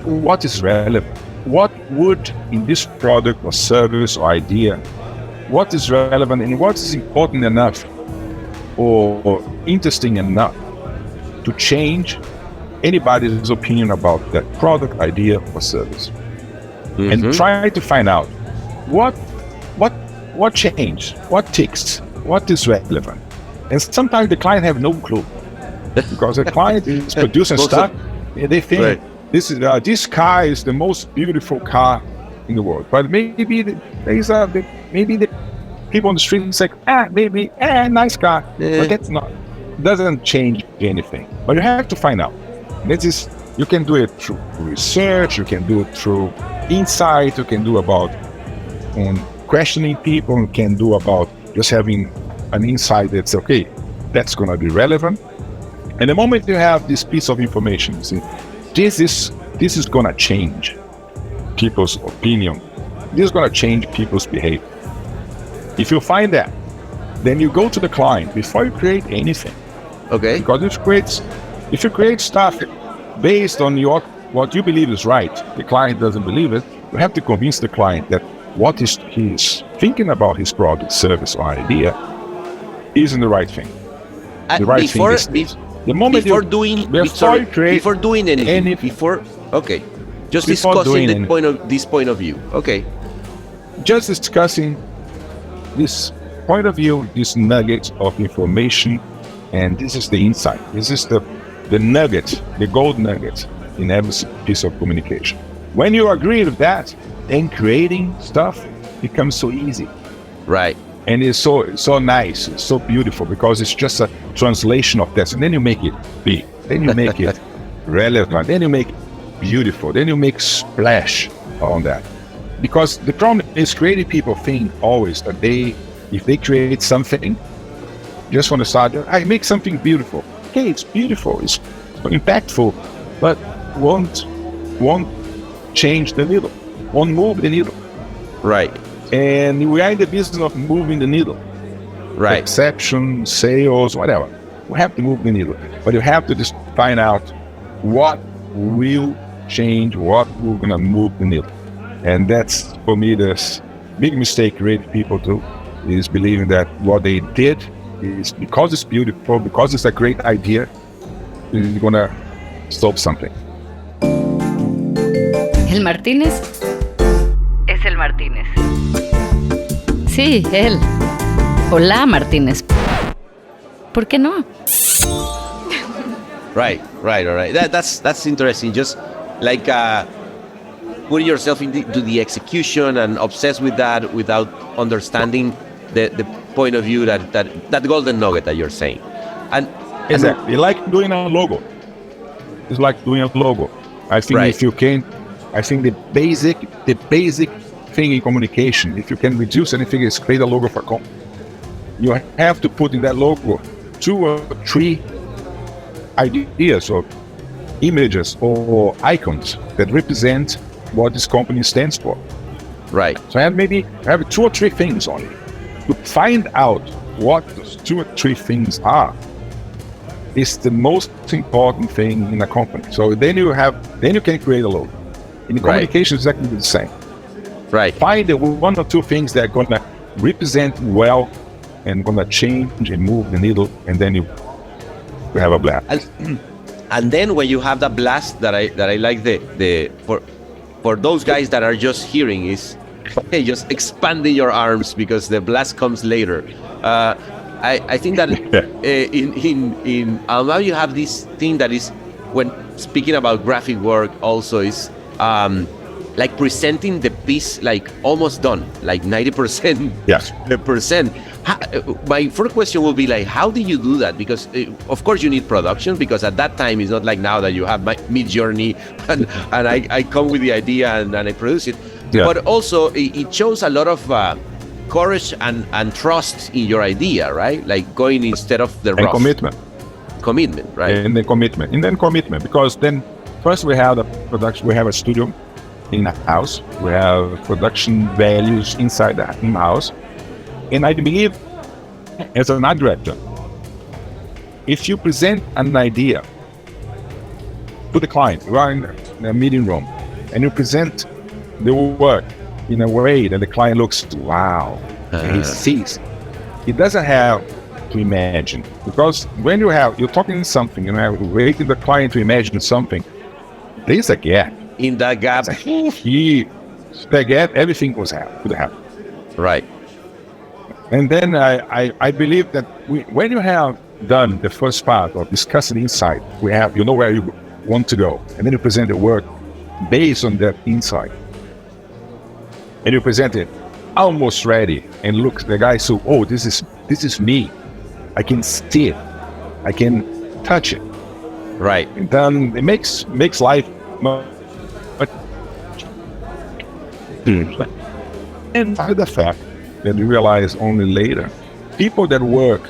What is relevant? What would, in this product or service or idea, what is relevant and what is important enough or interesting enough to change anybody's opinion about that product, idea, or service? And try to find out what what changed, what ticks, what is relevant. And sometimes the client have no clue because the client is producing stuff and they think this car is the most beautiful car in the world. But maybe the people on the street say, nice car, but that's not, doesn't change anything. But you have to find out. You can do it through research, you can do it through insight, you can do about questioning people, you can do about just having an insight that's okay, that's going to be relevant. And the moment you have this piece of information, you see, this is going to change people's opinion. This is going to change people's behavior. If you find that, then you go to the client before you create anything. Okay. Because if you create stuff based on what you believe is right, the client doesn't believe it, you have to convince the client that what he's thinking about his product, service, or idea isn't the right thing. The right thing is this. The moment before doing anything, just discussing this point of view. Okay. Just discussing this point of view, this nugget of information, and this is the insight. This is the nugget, the gold nugget in every piece of communication. When you agree with that, then creating stuff becomes so easy. Right. And it's so nice, it's so beautiful, because it's just a translation of that. And then you make it big, then you make it relevant, then you make it beautiful, then you make splash on that. Because the problem is creative people think always that if they create something, just want to start, I make something beautiful. Okay, it's beautiful, it's impactful, but won't change the needle, won't move the needle. Right. And we are in the business of moving the needle. Right. Perception, sales, whatever. We have to move the needle. But you have to just find out what will change, what we're going to move the needle. And that's, for me, the big mistake creative people do, is believing that what they did is because it's beautiful, because it's a great idea, is going to stop something. El Martínez es el Martínez. Sí, él. Hola, Martínez. ¿Por qué no? Right. All right. That's interesting. Just like putting yourself into the execution and obsessed with that without understanding the point of view that golden nugget that you're saying. And exactly, like doing a logo. It's like doing a logo. I think if you can, I think the basic thing in communication, if you can reduce anything, is create a logo for a company. You have to put in that logo 2 or 3 ideas or images or icons that represent what this company stands for. Right. So I have 2 or 3 things on it. To find out what those 2 or 3 things are is the most important thing in a company. So then you can create a logo. In communication, it's exactly the same. Right. Find the 1 or 2 things that are going to represent well and going to change and move the needle, and then you have a blast. And then when you have that blast, that I like for those guys that are just hearing, is just expanding your arms, because the blast comes later. I think that in Almap you have this thing that is, when speaking about graphic work, also is like presenting the piece like almost done, like 90%. Yes. Percent. My first question will be like, how do you do that? Because of course you need production, because at that time it's not like now that you have my Mid-Journey and I come with the idea and I produce it. Yeah. But also it shows a lot of courage and trust in your idea, right? Like going instead of the rough. Commitment, right? And then commitment, because then first we have the production, we have a studio in a house, we have production values inside the house. And I believe, as an art director, if you present an idea to the client, you are in a meeting room, and you present the work in a way that the client looks, wow, he sees. He doesn't have to imagine, because when you're talking something, you're waiting the client to imagine something, there's a gap. In that gap, the gap, everything could happen. Right. And then I believe that when you have done the first part of discussing insight, you know where you want to go, and then you present the work based on that insight, and you present it almost ready, and look, the guy says, "Oh, this is me. I can see it. I can touch it." Right. And then it makes life much. And by the fact that you realize only later, people that work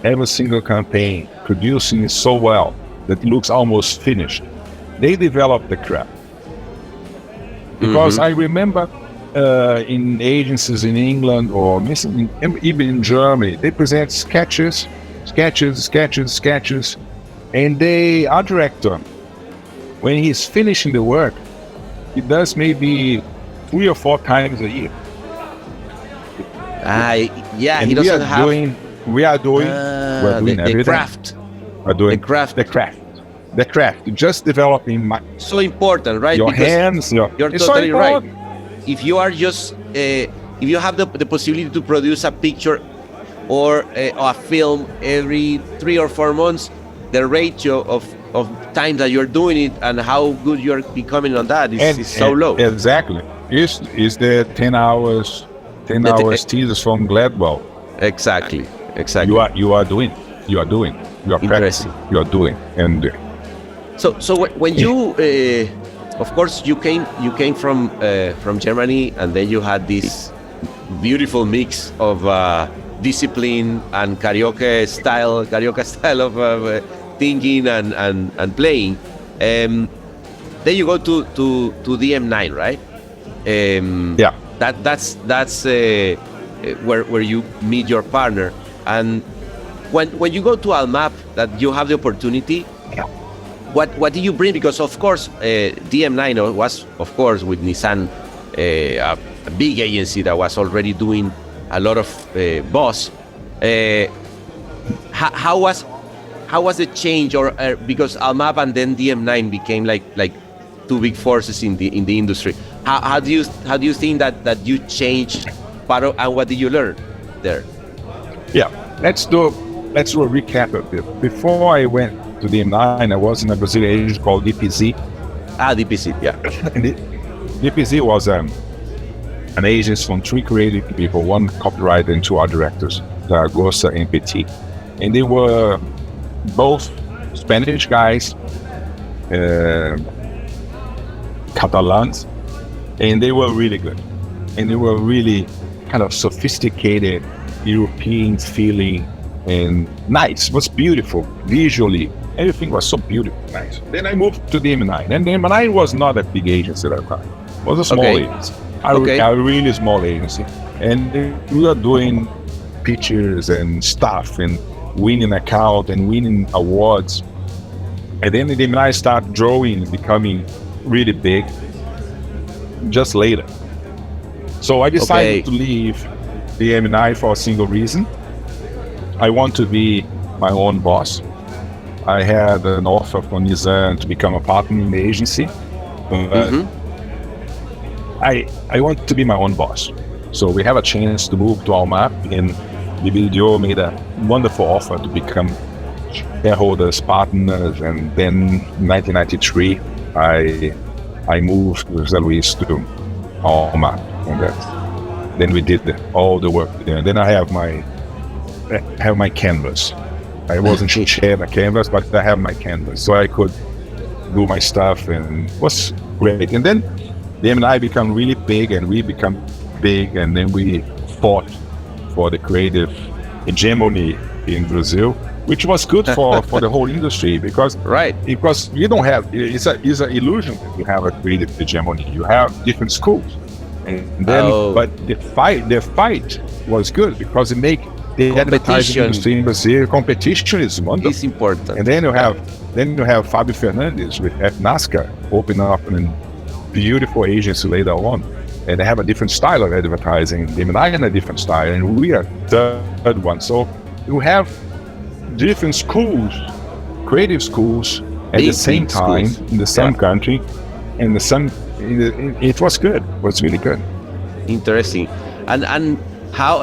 every single campaign, producing it so well that it looks almost finished, they develop the craft. Because I remember in agencies in England or even in Germany, they present sketches, and our director, when he's finishing the work, he does maybe 3 or 4 times a year. And he doesn't have. We are doing everything. Craft. We're doing The craft. Just developing So important, right? Your because hands. You're totally right. If you are just, if you have the possibility to produce a picture or a film every 3 or 4 months, the ratio of time that you're doing it and how good you're becoming on that is so low. Exactly. Is the 10 hours teasers from Gladwell. Exactly. You are doing. You are practicing. You are doing. And so when you, of course, you came from Germany, and then you had this beautiful mix of discipline and karaoke style of thinking and playing. Then you go to DM9, right? Yeah. That's where you meet your partner. And when you go to Almap, that you have the opportunity, what do you bring? Because of course DM9 was, of course, with Nissan, a big agency that was already doing a lot of boss. How was the change, or because Almap and then DM9 became like two big forces in the industry? How do you think that you changed part of, and what did you learn there? Yeah, let's do a recap of it. Before I went to DM9, I was in a Brazilian agency called DPZ. DPZ, yeah. And DPZ was an agency from 3 creative people, 1 copywriter and 2 art directors, Zaragoza and Petit. And they were both Spanish guys, Catalans, and they were really good. And they were really kind of sophisticated, European feeling, and nice. It was beautiful visually. Everything was so beautiful, nice. Then I moved to DM9, and DM9 was not a big agency at that time. It was a small agency, a really small agency, and we were doing pictures and stuff and winning account and winning awards. And then DM9 started drawing, becoming really big just later. So I decided to leave DM9 for a single reason. I want to be my own boss. I had an offer from Nissan to become a partner in the agency. I want to be my own boss. So we have a chance to move to Almap, and BBDO made a wonderful offer to become shareholders, partners, and then in 1993, I moved with José Luis to Almap, and then we did all the work there. And then I have my canvas. I wasn't shared a canvas, but I have my canvas, so I could do my stuff, and it was great. And then them and I become really big, and we become big, and then we fought for the creative hegemony in Brazil, which was good for the whole industry, because you don't have, it's an illusion that you have a creative hegemony. You have different schools, and then but the fight was good because it make the advertising industry in Brazil, competition is wonderful. It's important. And then you have Fábio Fernandes with NASCAR open up a beautiful agency later on, and they have a different style of advertising. They have a different style, and we are third one. So you have different schools, creative schools, at the same time in the same country, and it was good. It was really good. Interesting. And how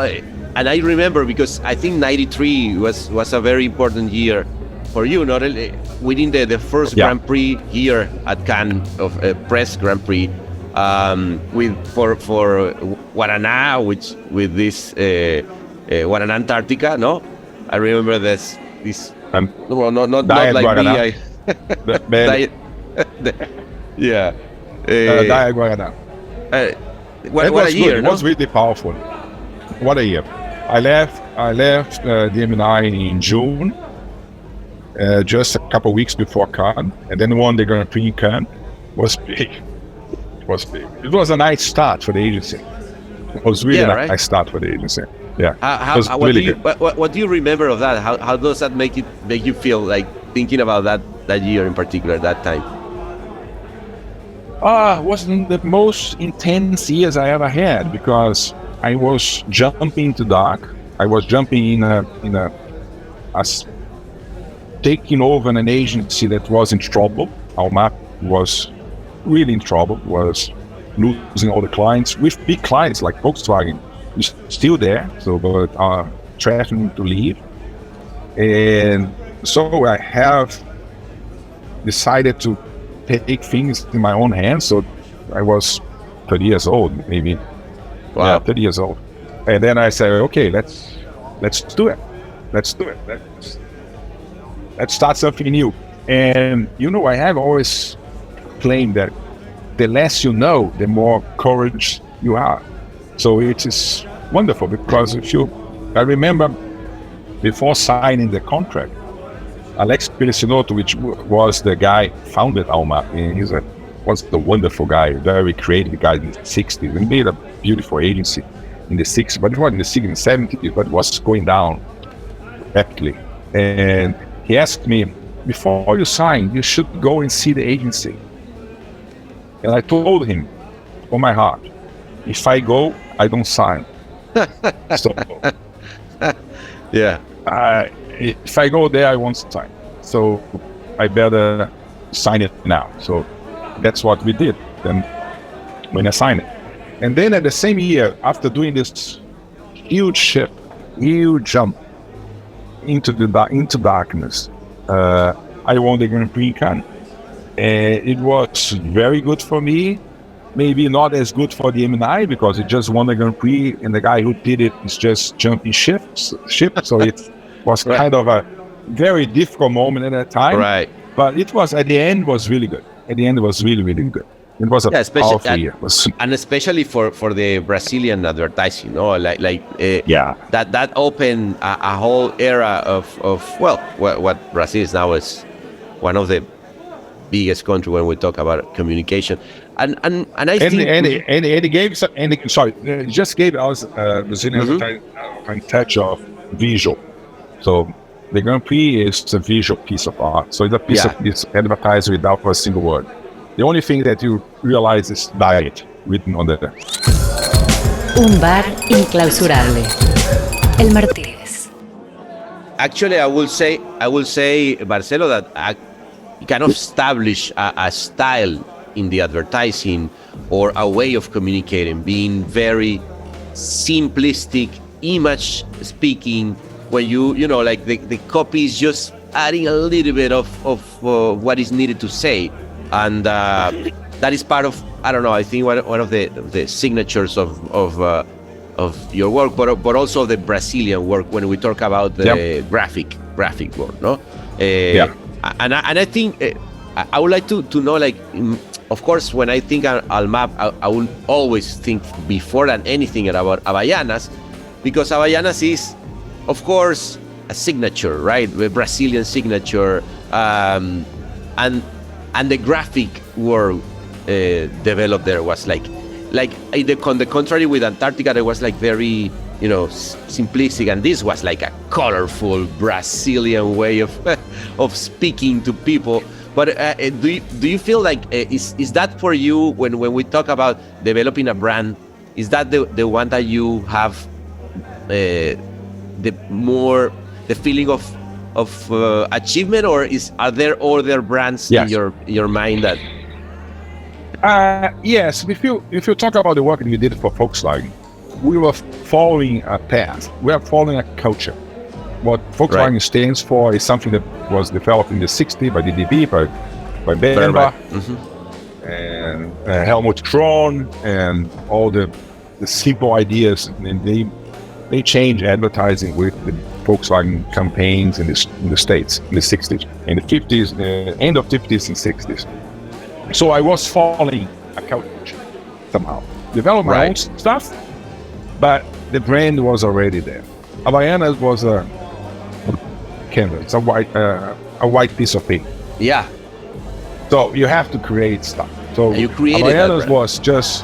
I remember because I think '93 was a very important year for you, not only winning the first Grand Prix here at Cannes of press Grand Prix for Guaraná, with this Guaraná Antarctica. No, I remember this. Well, not Diet like Guaraná. me. Diet. Yeah. Diet Guaraná. What a year! It was really powerful. What a year! I left the M&I in June, just a couple of weeks before Cannes, and then won the Grand Prix in Cannes. Was big. It was big. It was a nice start for the agency. It was really a nice start for the agency. Yeah. What do you remember of that? How does that make you feel, like thinking about that year in particular, that time? It was the most intense years I ever had, because I was jumping into dark. I was jumping taking over an agency that was in trouble. Almap was really in trouble, was losing all the clients, with big clients like Volkswagen. It's still there, but threatening to leave. And so I have decided to take things in my own hands. So I was 30 years old, maybe. Wow. Yeah, 30 years old. And then I said, okay, let's do it. Let's do it. Let's start something new. And I have always claimed that the less you know, the more courage you have. So it is wonderful, because I remember before signing the contract, Alex Pilicinotto, which was the guy founded Almap, and was the wonderful guy, very creative guy in the 60s, and made a beautiful agency in the 60s, but it was in the 60s and 70s, but it was going down rapidly. And he asked me, before you sign, you should go and see the agency. And I told him, from my heart, if I go, I don't sign. So, yeah. If I go there, I won't sign. So I better sign it now. So that's what we did. Then when I signed it. And then at the same year, after doing this huge jump into darkness, I won the Grand Prix Cannes. It was very good for me. Maybe not as good for the M&I, because it just won the Grand Prix, and the guy who did it is just jumping ship. So it was kind of a very difficult moment at that time. Right. But it was, at the end, was really good. At the end, it was really, really good. It was a powerful year. And especially for the Brazilian advertising, that opened a whole era of what Brazil is now is one of the biggest country when we talk about communication. And I think it just gave us Brazilian a touch of visual. So the Grand Prix is a visual piece of art. So it's a piece of this advertised without a single word. The only thing that you realize is diet written on there. Un bar inclausurable. El Martínez. Actually, I will say, Marcello, that you kind of establish a style in the advertising, or a way of communicating, being very simplistic, image speaking, when like the copy is just adding a little bit of what is needed to say. And that is part of, I don't know, I think one of the signatures of your work, but also the Brazilian work when we talk about the graphic work, no? And I think I would like to know, like, of course, when I think Almap, I will always think before than anything about Havaianas, because Havaianas is, of course, a signature, right? The Brazilian signature, and the graphic world developed there was like on the contrary with Antarctica, it was like very simplistic, and this was like a colorful Brazilian way of speaking to people. But do you feel like is that for you when we talk about developing a brand? Is that the one that you have the feeling of achievement, or are there other brands in your mind that? Yes, if you talk about the work that we did for Volkswagen, we were following a path. We are following a culture. What Volkswagen stands for is something that was developed in the 60s by DDB, by Bemba, and Helmut Kron, and all the simple ideas. And they changed advertising with the Volkswagen campaigns in the States in the 60s, in the 50s, end of 50s and 60s. So I was following a culture somehow. Developed my own stuff, but the brand was already there. Havaianas was a canvas, a white piece of paper. Yeah. So you have to create stuff. So you created Havaianas that, was just,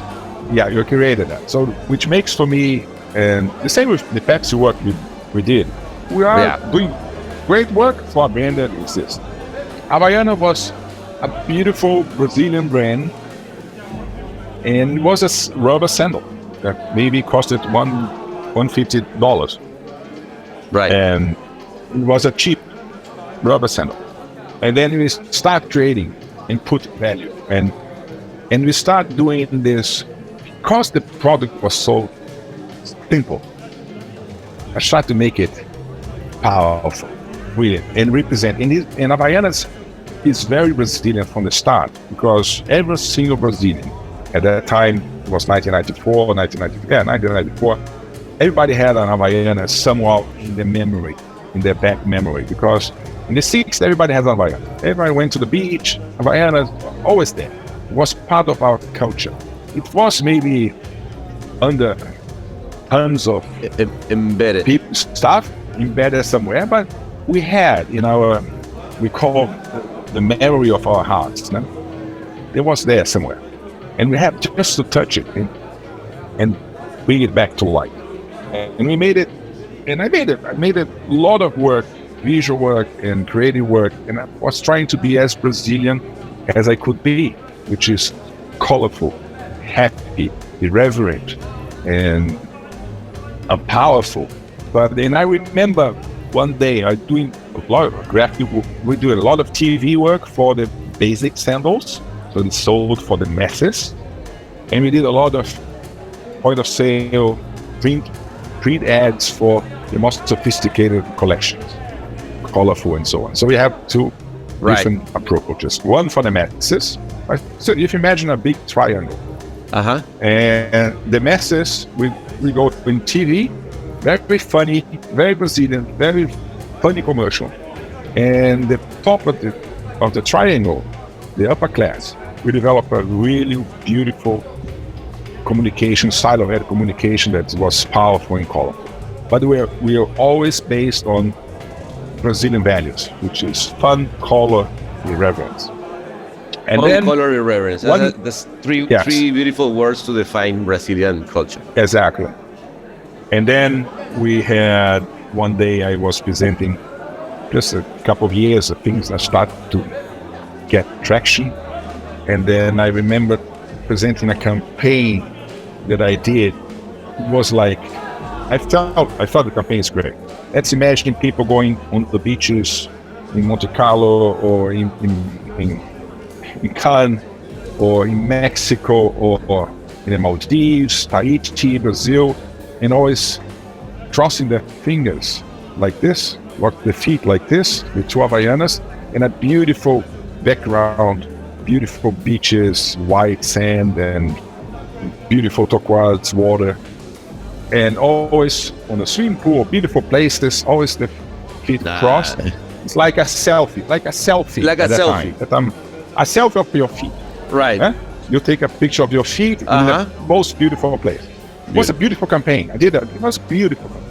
you created that. So which makes for me, and the same with the Pepsi work we did. We are doing great work for a brand that exists. Havaiana was a beautiful Brazilian brand, and it was a rubber sandal that maybe costed $150. Right. And it was a cheap rubber sandal. And then we start trading and put value. And we start doing this because the product was so simple. I tried to make it powerful, really, and represent. And Havaianas is very Brazilian from the start, because every single Brazilian at that time, it was 1994, everybody had an Havaiana somewhere in their memory, in their back memory, because in the 60s, everybody has an Havaiana. Everybody went to the beach, Havaianas, always there. It was part of our culture. It was maybe under tons of embedded stuff embedded somewhere, but we had in our, we call the memory of our hearts. No? It was there somewhere, and we had just to touch it and bring it back to life. And we made it, and I made a lot of work, visual work and creative work, and I was trying to be as Brazilian as I could be, which is colorful, happy, irreverent, and powerful. But then I remember one day I doing a lot of graphic. We do a lot of TV work for the basic sandals, so it's sold for the masses, and we did a lot of point of sale print ads for the most sophisticated collections, colorful and so on. So we have two different approaches. One for the masses. So if you imagine a big triangle, and the masses, we go in TV, very funny, very Brazilian, very funny commercial, and the top of the triangle, the upper class, we develop a really beautiful communication, style of ad communication that was powerful and colorful. But we are always based on Brazilian values, which is fun, color, irreverence. And fun, then color, irreverence. That's three beautiful words to define Brazilian culture. Exactly. And then we had one day I was presenting just a couple of years of things that started to get traction. And then I remember presenting a campaign that I did. It was like, I thought the campaign is great. Let's imagine people going on the beaches in Monte Carlo or in Cannes or in Mexico or in the Maldives, Tahiti, Brazil, and always crossing their fingers like this, walk the feet like this, the two Havaianas, and a beautiful background, beautiful beaches, white sand, and beautiful turquoise water, and always on the swimming pool, beautiful places, always the feet crossed. It's like a selfie. A selfie of your feet. Right. You take a picture of your feet in the most beautiful place. It was a beautiful campaign. I did that. It was a beautiful campaign.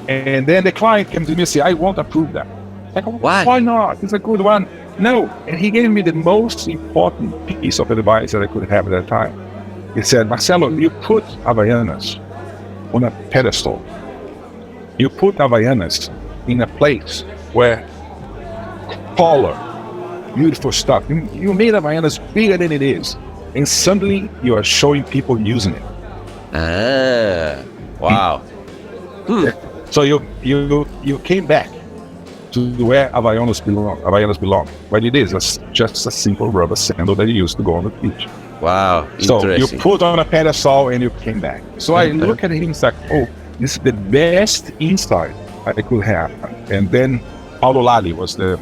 And then the client came to me and said, I won't approve that. Like, why not? It's a good one. No. And he gave me the most important piece of advice that I could have at that time. He said, Marcello, you put Havaianas on a pedestal. You put Havaianas in a place where color, beautiful stuff. You made Havaianas bigger than it is. And suddenly you are showing people using it. Wow. So you came back to where Havaianas belong. But it is just a simple rubber sandal that you used to go on the beach. Wow, So you interesting. put on a pedestal and you came back. So I look at him, it's like, oh, this is the best insight I could have. And then Paulo Lali was the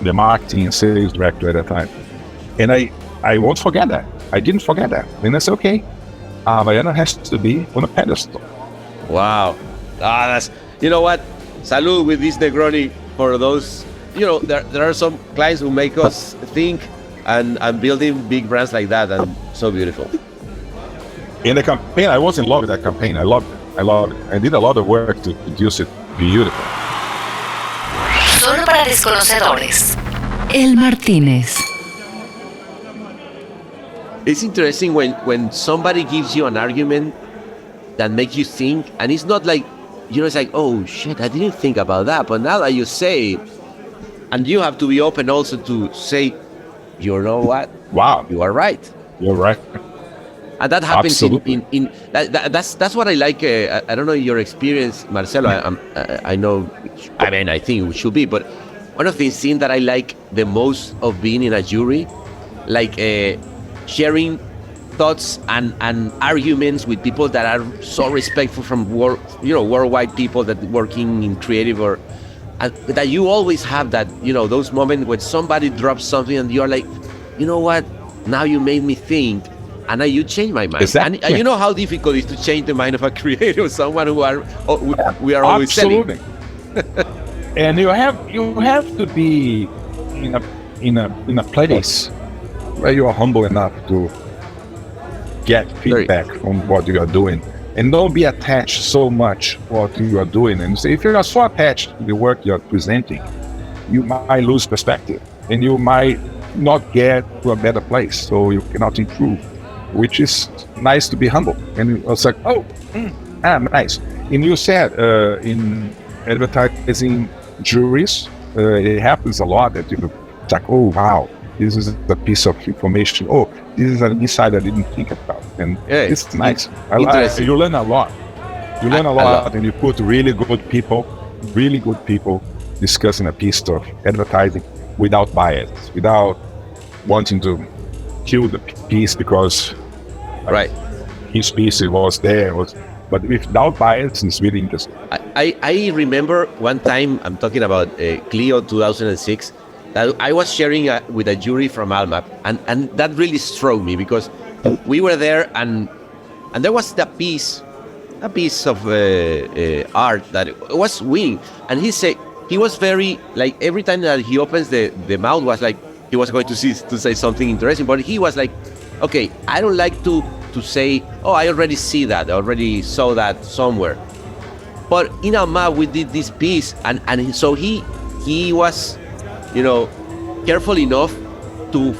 marketing and sales director at that time. And I won't forget that. I didn't forget that. And I said, okay, Mariana has to be on a pedestal. Wow. That's, you know what? Salud with this Negroni for those, there are some clients who make us think and building big brands like that, and so beautiful. In the campaign, I was in love with that campaign. I loved it. I did a lot of work to produce it beautiful. Solo para desconocedores. El Martínez. It's interesting when somebody gives you an argument that makes you think, and it's not like, it's like, oh shit, I didn't think about that, but now that you say it, and you have to be open also to say, you know what? Wow, you are right. You're right. And that happens Absolutely. that's what I like. I don't know your experience, Marcello. I know. I mean, I think it should be. But one of the things that I like the most of being in a jury, like sharing thoughts and arguments with people that are so respectful from worldwide people that working in creative or that you always have that those moments when somebody drops something and you're like, you know what? Now you made me think. And you change my mind. Exactly. And you know how difficult it is to change the mind of a creator, someone we are always Absolutely. selling. And you have to be in a place where you are humble enough to get feedback from what you are doing, and don't be attached so much what you are doing. And so if you are so attached to the work you are presenting, you might lose perspective, and you might not get to a better place, so you cannot improve. Which is nice to be humble. And I was like, nice. And you said in advertising juries, it happens a lot that it's like, oh wow, this is a piece of information. Oh, this is an insight I didn't think about. And it's nice. You learn a lot. You learn a lot, and you put really good people discussing a piece of advertising without bias, without wanting to kill the piece because his piece was there, but without bias, it's really interesting. I remember one time, I'm talking about Clio 2006, that I was sharing with a jury from Almap, and that really struck me because we were there and there was a piece of art that was winning, and he was very, like, every time that he opens the mouth was like he was going to say something interesting, but he was like, okay, I don't like to say, oh, I already see that, I already saw that somewhere. But in Almap, we did this piece, and so he was, careful enough to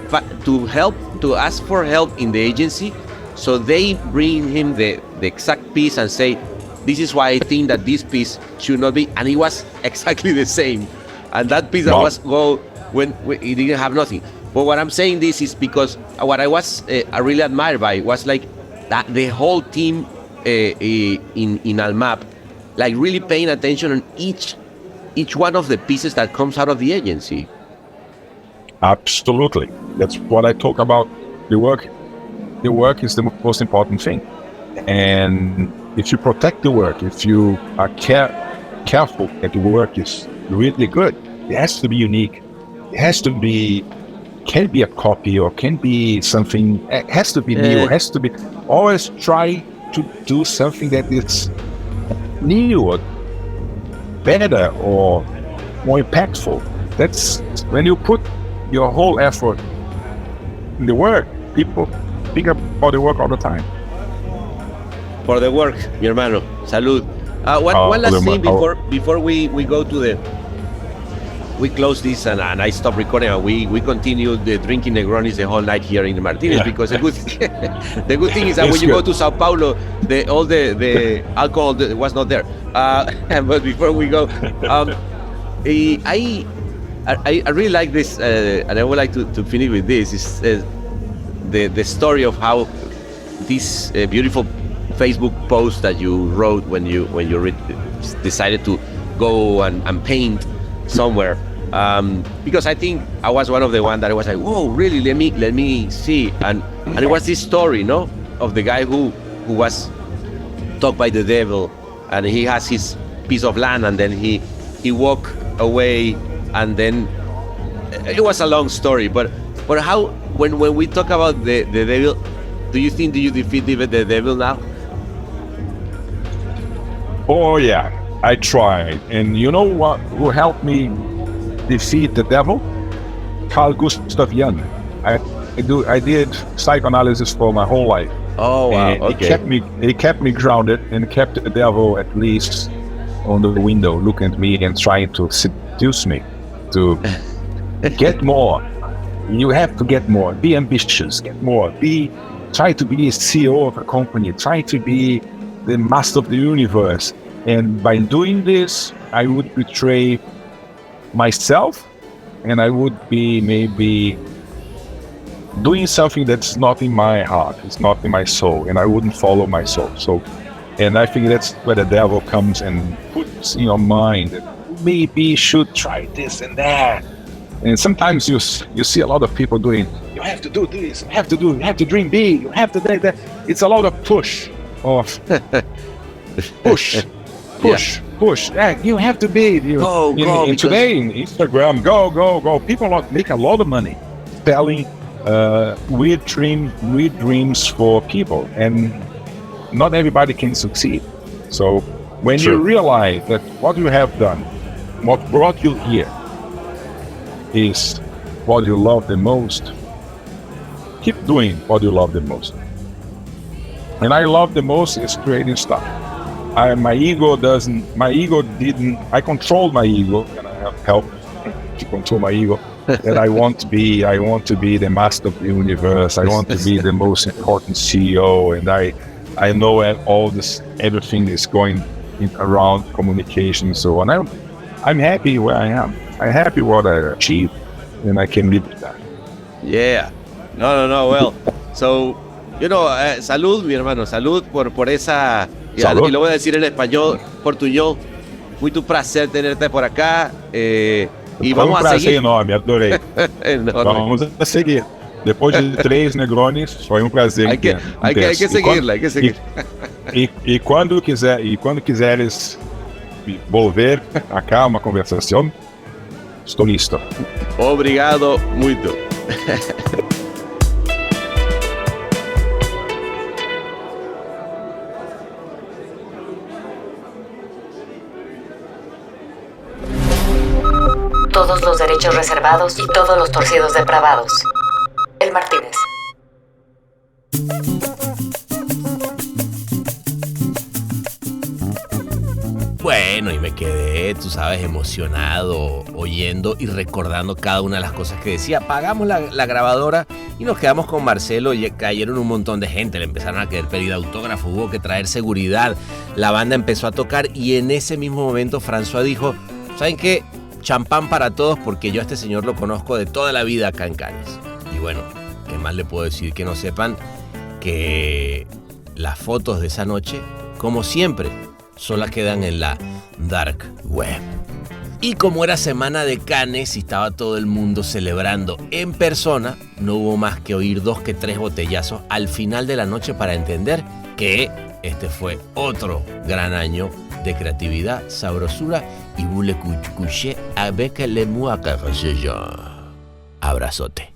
ask for help in the agency, so they bring him the exact piece and say, this is why I think that this piece should not be, and it was exactly the same, and that piece that was when he didn't have nothing. But what I'm saying this is because what I was really admired by was like that the whole team in Almap, like really paying attention on each one of the pieces that comes out of the agency. Absolutely. That's what I talk about. The work is the most important thing. And if you protect the work, if you are careful that the work is really good, it has to be unique. It has to be, can't be a copy or can be something, it has to be new, it has to be, always try to do something that is new or better or more impactful. That's when you put your whole effort in the work, people think about the work all the time. For the work, mi hermano. Salud. One last thing before we go to we close this and I stop recording and we continue the drinking Negronis the whole night here in the Martinez, because the good thing is that when you go to Sao Paulo, all the alcohol was not there. But before we go, I really like this, and I would like to finish with this. Is the story of how this beautiful Facebook post that you wrote when you decided to go and paint somewhere, because I think I was one of the ones that I was like, whoa, really, let me see, and And it was this story, no, of the guy who was talked by the devil, and he has his piece of land, and then he walked away, and then it was a long story. But how, when we talk about the devil, do you defeat the devil now? Oh yeah, I tried. And you know what? Who helped me defeat the devil? Carl Gustav Jung. I did psychoanalysis for my whole life. Oh wow! And Okay. It kept me grounded and kept the devil at least on the window, looking at me and trying to seduce me to get more. You have to get more. Be ambitious. Get more. Try to be a CEO of a company. Try to be the master of the universe. And by doing this, I would betray myself, and I would be maybe doing something that's not in my heart, it's not in my soul, and I wouldn't follow my soul. So, and I think that's where the devil comes and puts in your mind that maybe you should try this and that. And sometimes you see a lot of people doing, you have to do this, you have to dream big, you have to do that. It's a lot of push. Yeah, you have to be. Go, Today in Instagram, go. People make a lot of money selling weird dreams for people, and not everybody can succeed. So when you realize that what you have done, what brought you here, is what you love the most, keep doing what you love the most. And I love the most is creating stuff. I controlled my ego, and I have help to control my ego. That I want to be the master of the universe. I want to be the most important CEO, and I know everything is going around communication and so on. I'm happy where I am. I'm happy what I achieved, and I can live with that. Yeah. No. Well, so, salud, mi hermano. Salud por esa. Salud. Y lo voy a decir en español, portuñol. Muito prazer tenerte por acá. E vamos a seguir. Foi um prazer enorme, adorei. Vamos a seguir. Depois de 3 Negronis, foi um prazer. Hay que seguir. E quando quiseres volver acá uma conversação, estou listo. Obrigado muito. Todos los derechos reservados y todos los torcidos depravados. El Martínez. Bueno, y me quedé, tú sabes, emocionado, oyendo y recordando cada una de las cosas que decía. Apagamos la grabadora y nos quedamos con Marcello, y cayeron un montón de gente, le empezaron a querer pedir autógrafo, hubo que traer seguridad, la banda empezó a tocar, y en ese mismo momento François dijo, ¿saben qué? Champán para todos, porque yo a este señor lo conozco de toda la vida acá en Cannes. Y bueno, ¿qué más le puedo decir? Que no sepan que las fotos de esa noche, como siempre, solo quedan en la dark web. Y como era semana de Cannes y estaba todo el mundo celebrando en persona, no hubo más que oír 2 que 3 botellazos al final de la noche para entender que este fue otro gran año de creatividad, sabrosura y vous le couchez avec les mots que je. Abrazote.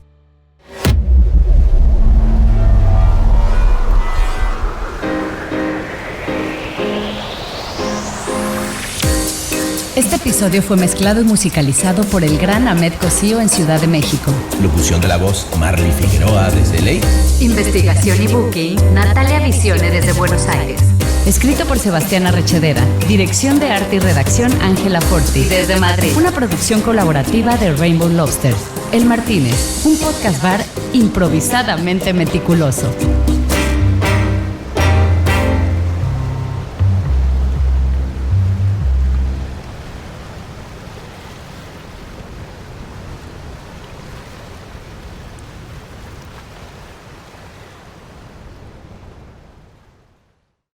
Este episodio fue mezclado y musicalizado por el gran Ahmed Cosío en Ciudad de México. Locución de la voz, Marley Figueroa desde LA. Investigación y booking, Natalia Visione desde Buenos Aires. Escrito por Sebastian Arrechedera. Dirección de arte y redacción, Ángela Forti desde Madrid. Una producción colaborativa de Rainbow Lobster. El Martínez, un podcast bar improvisadamente meticuloso.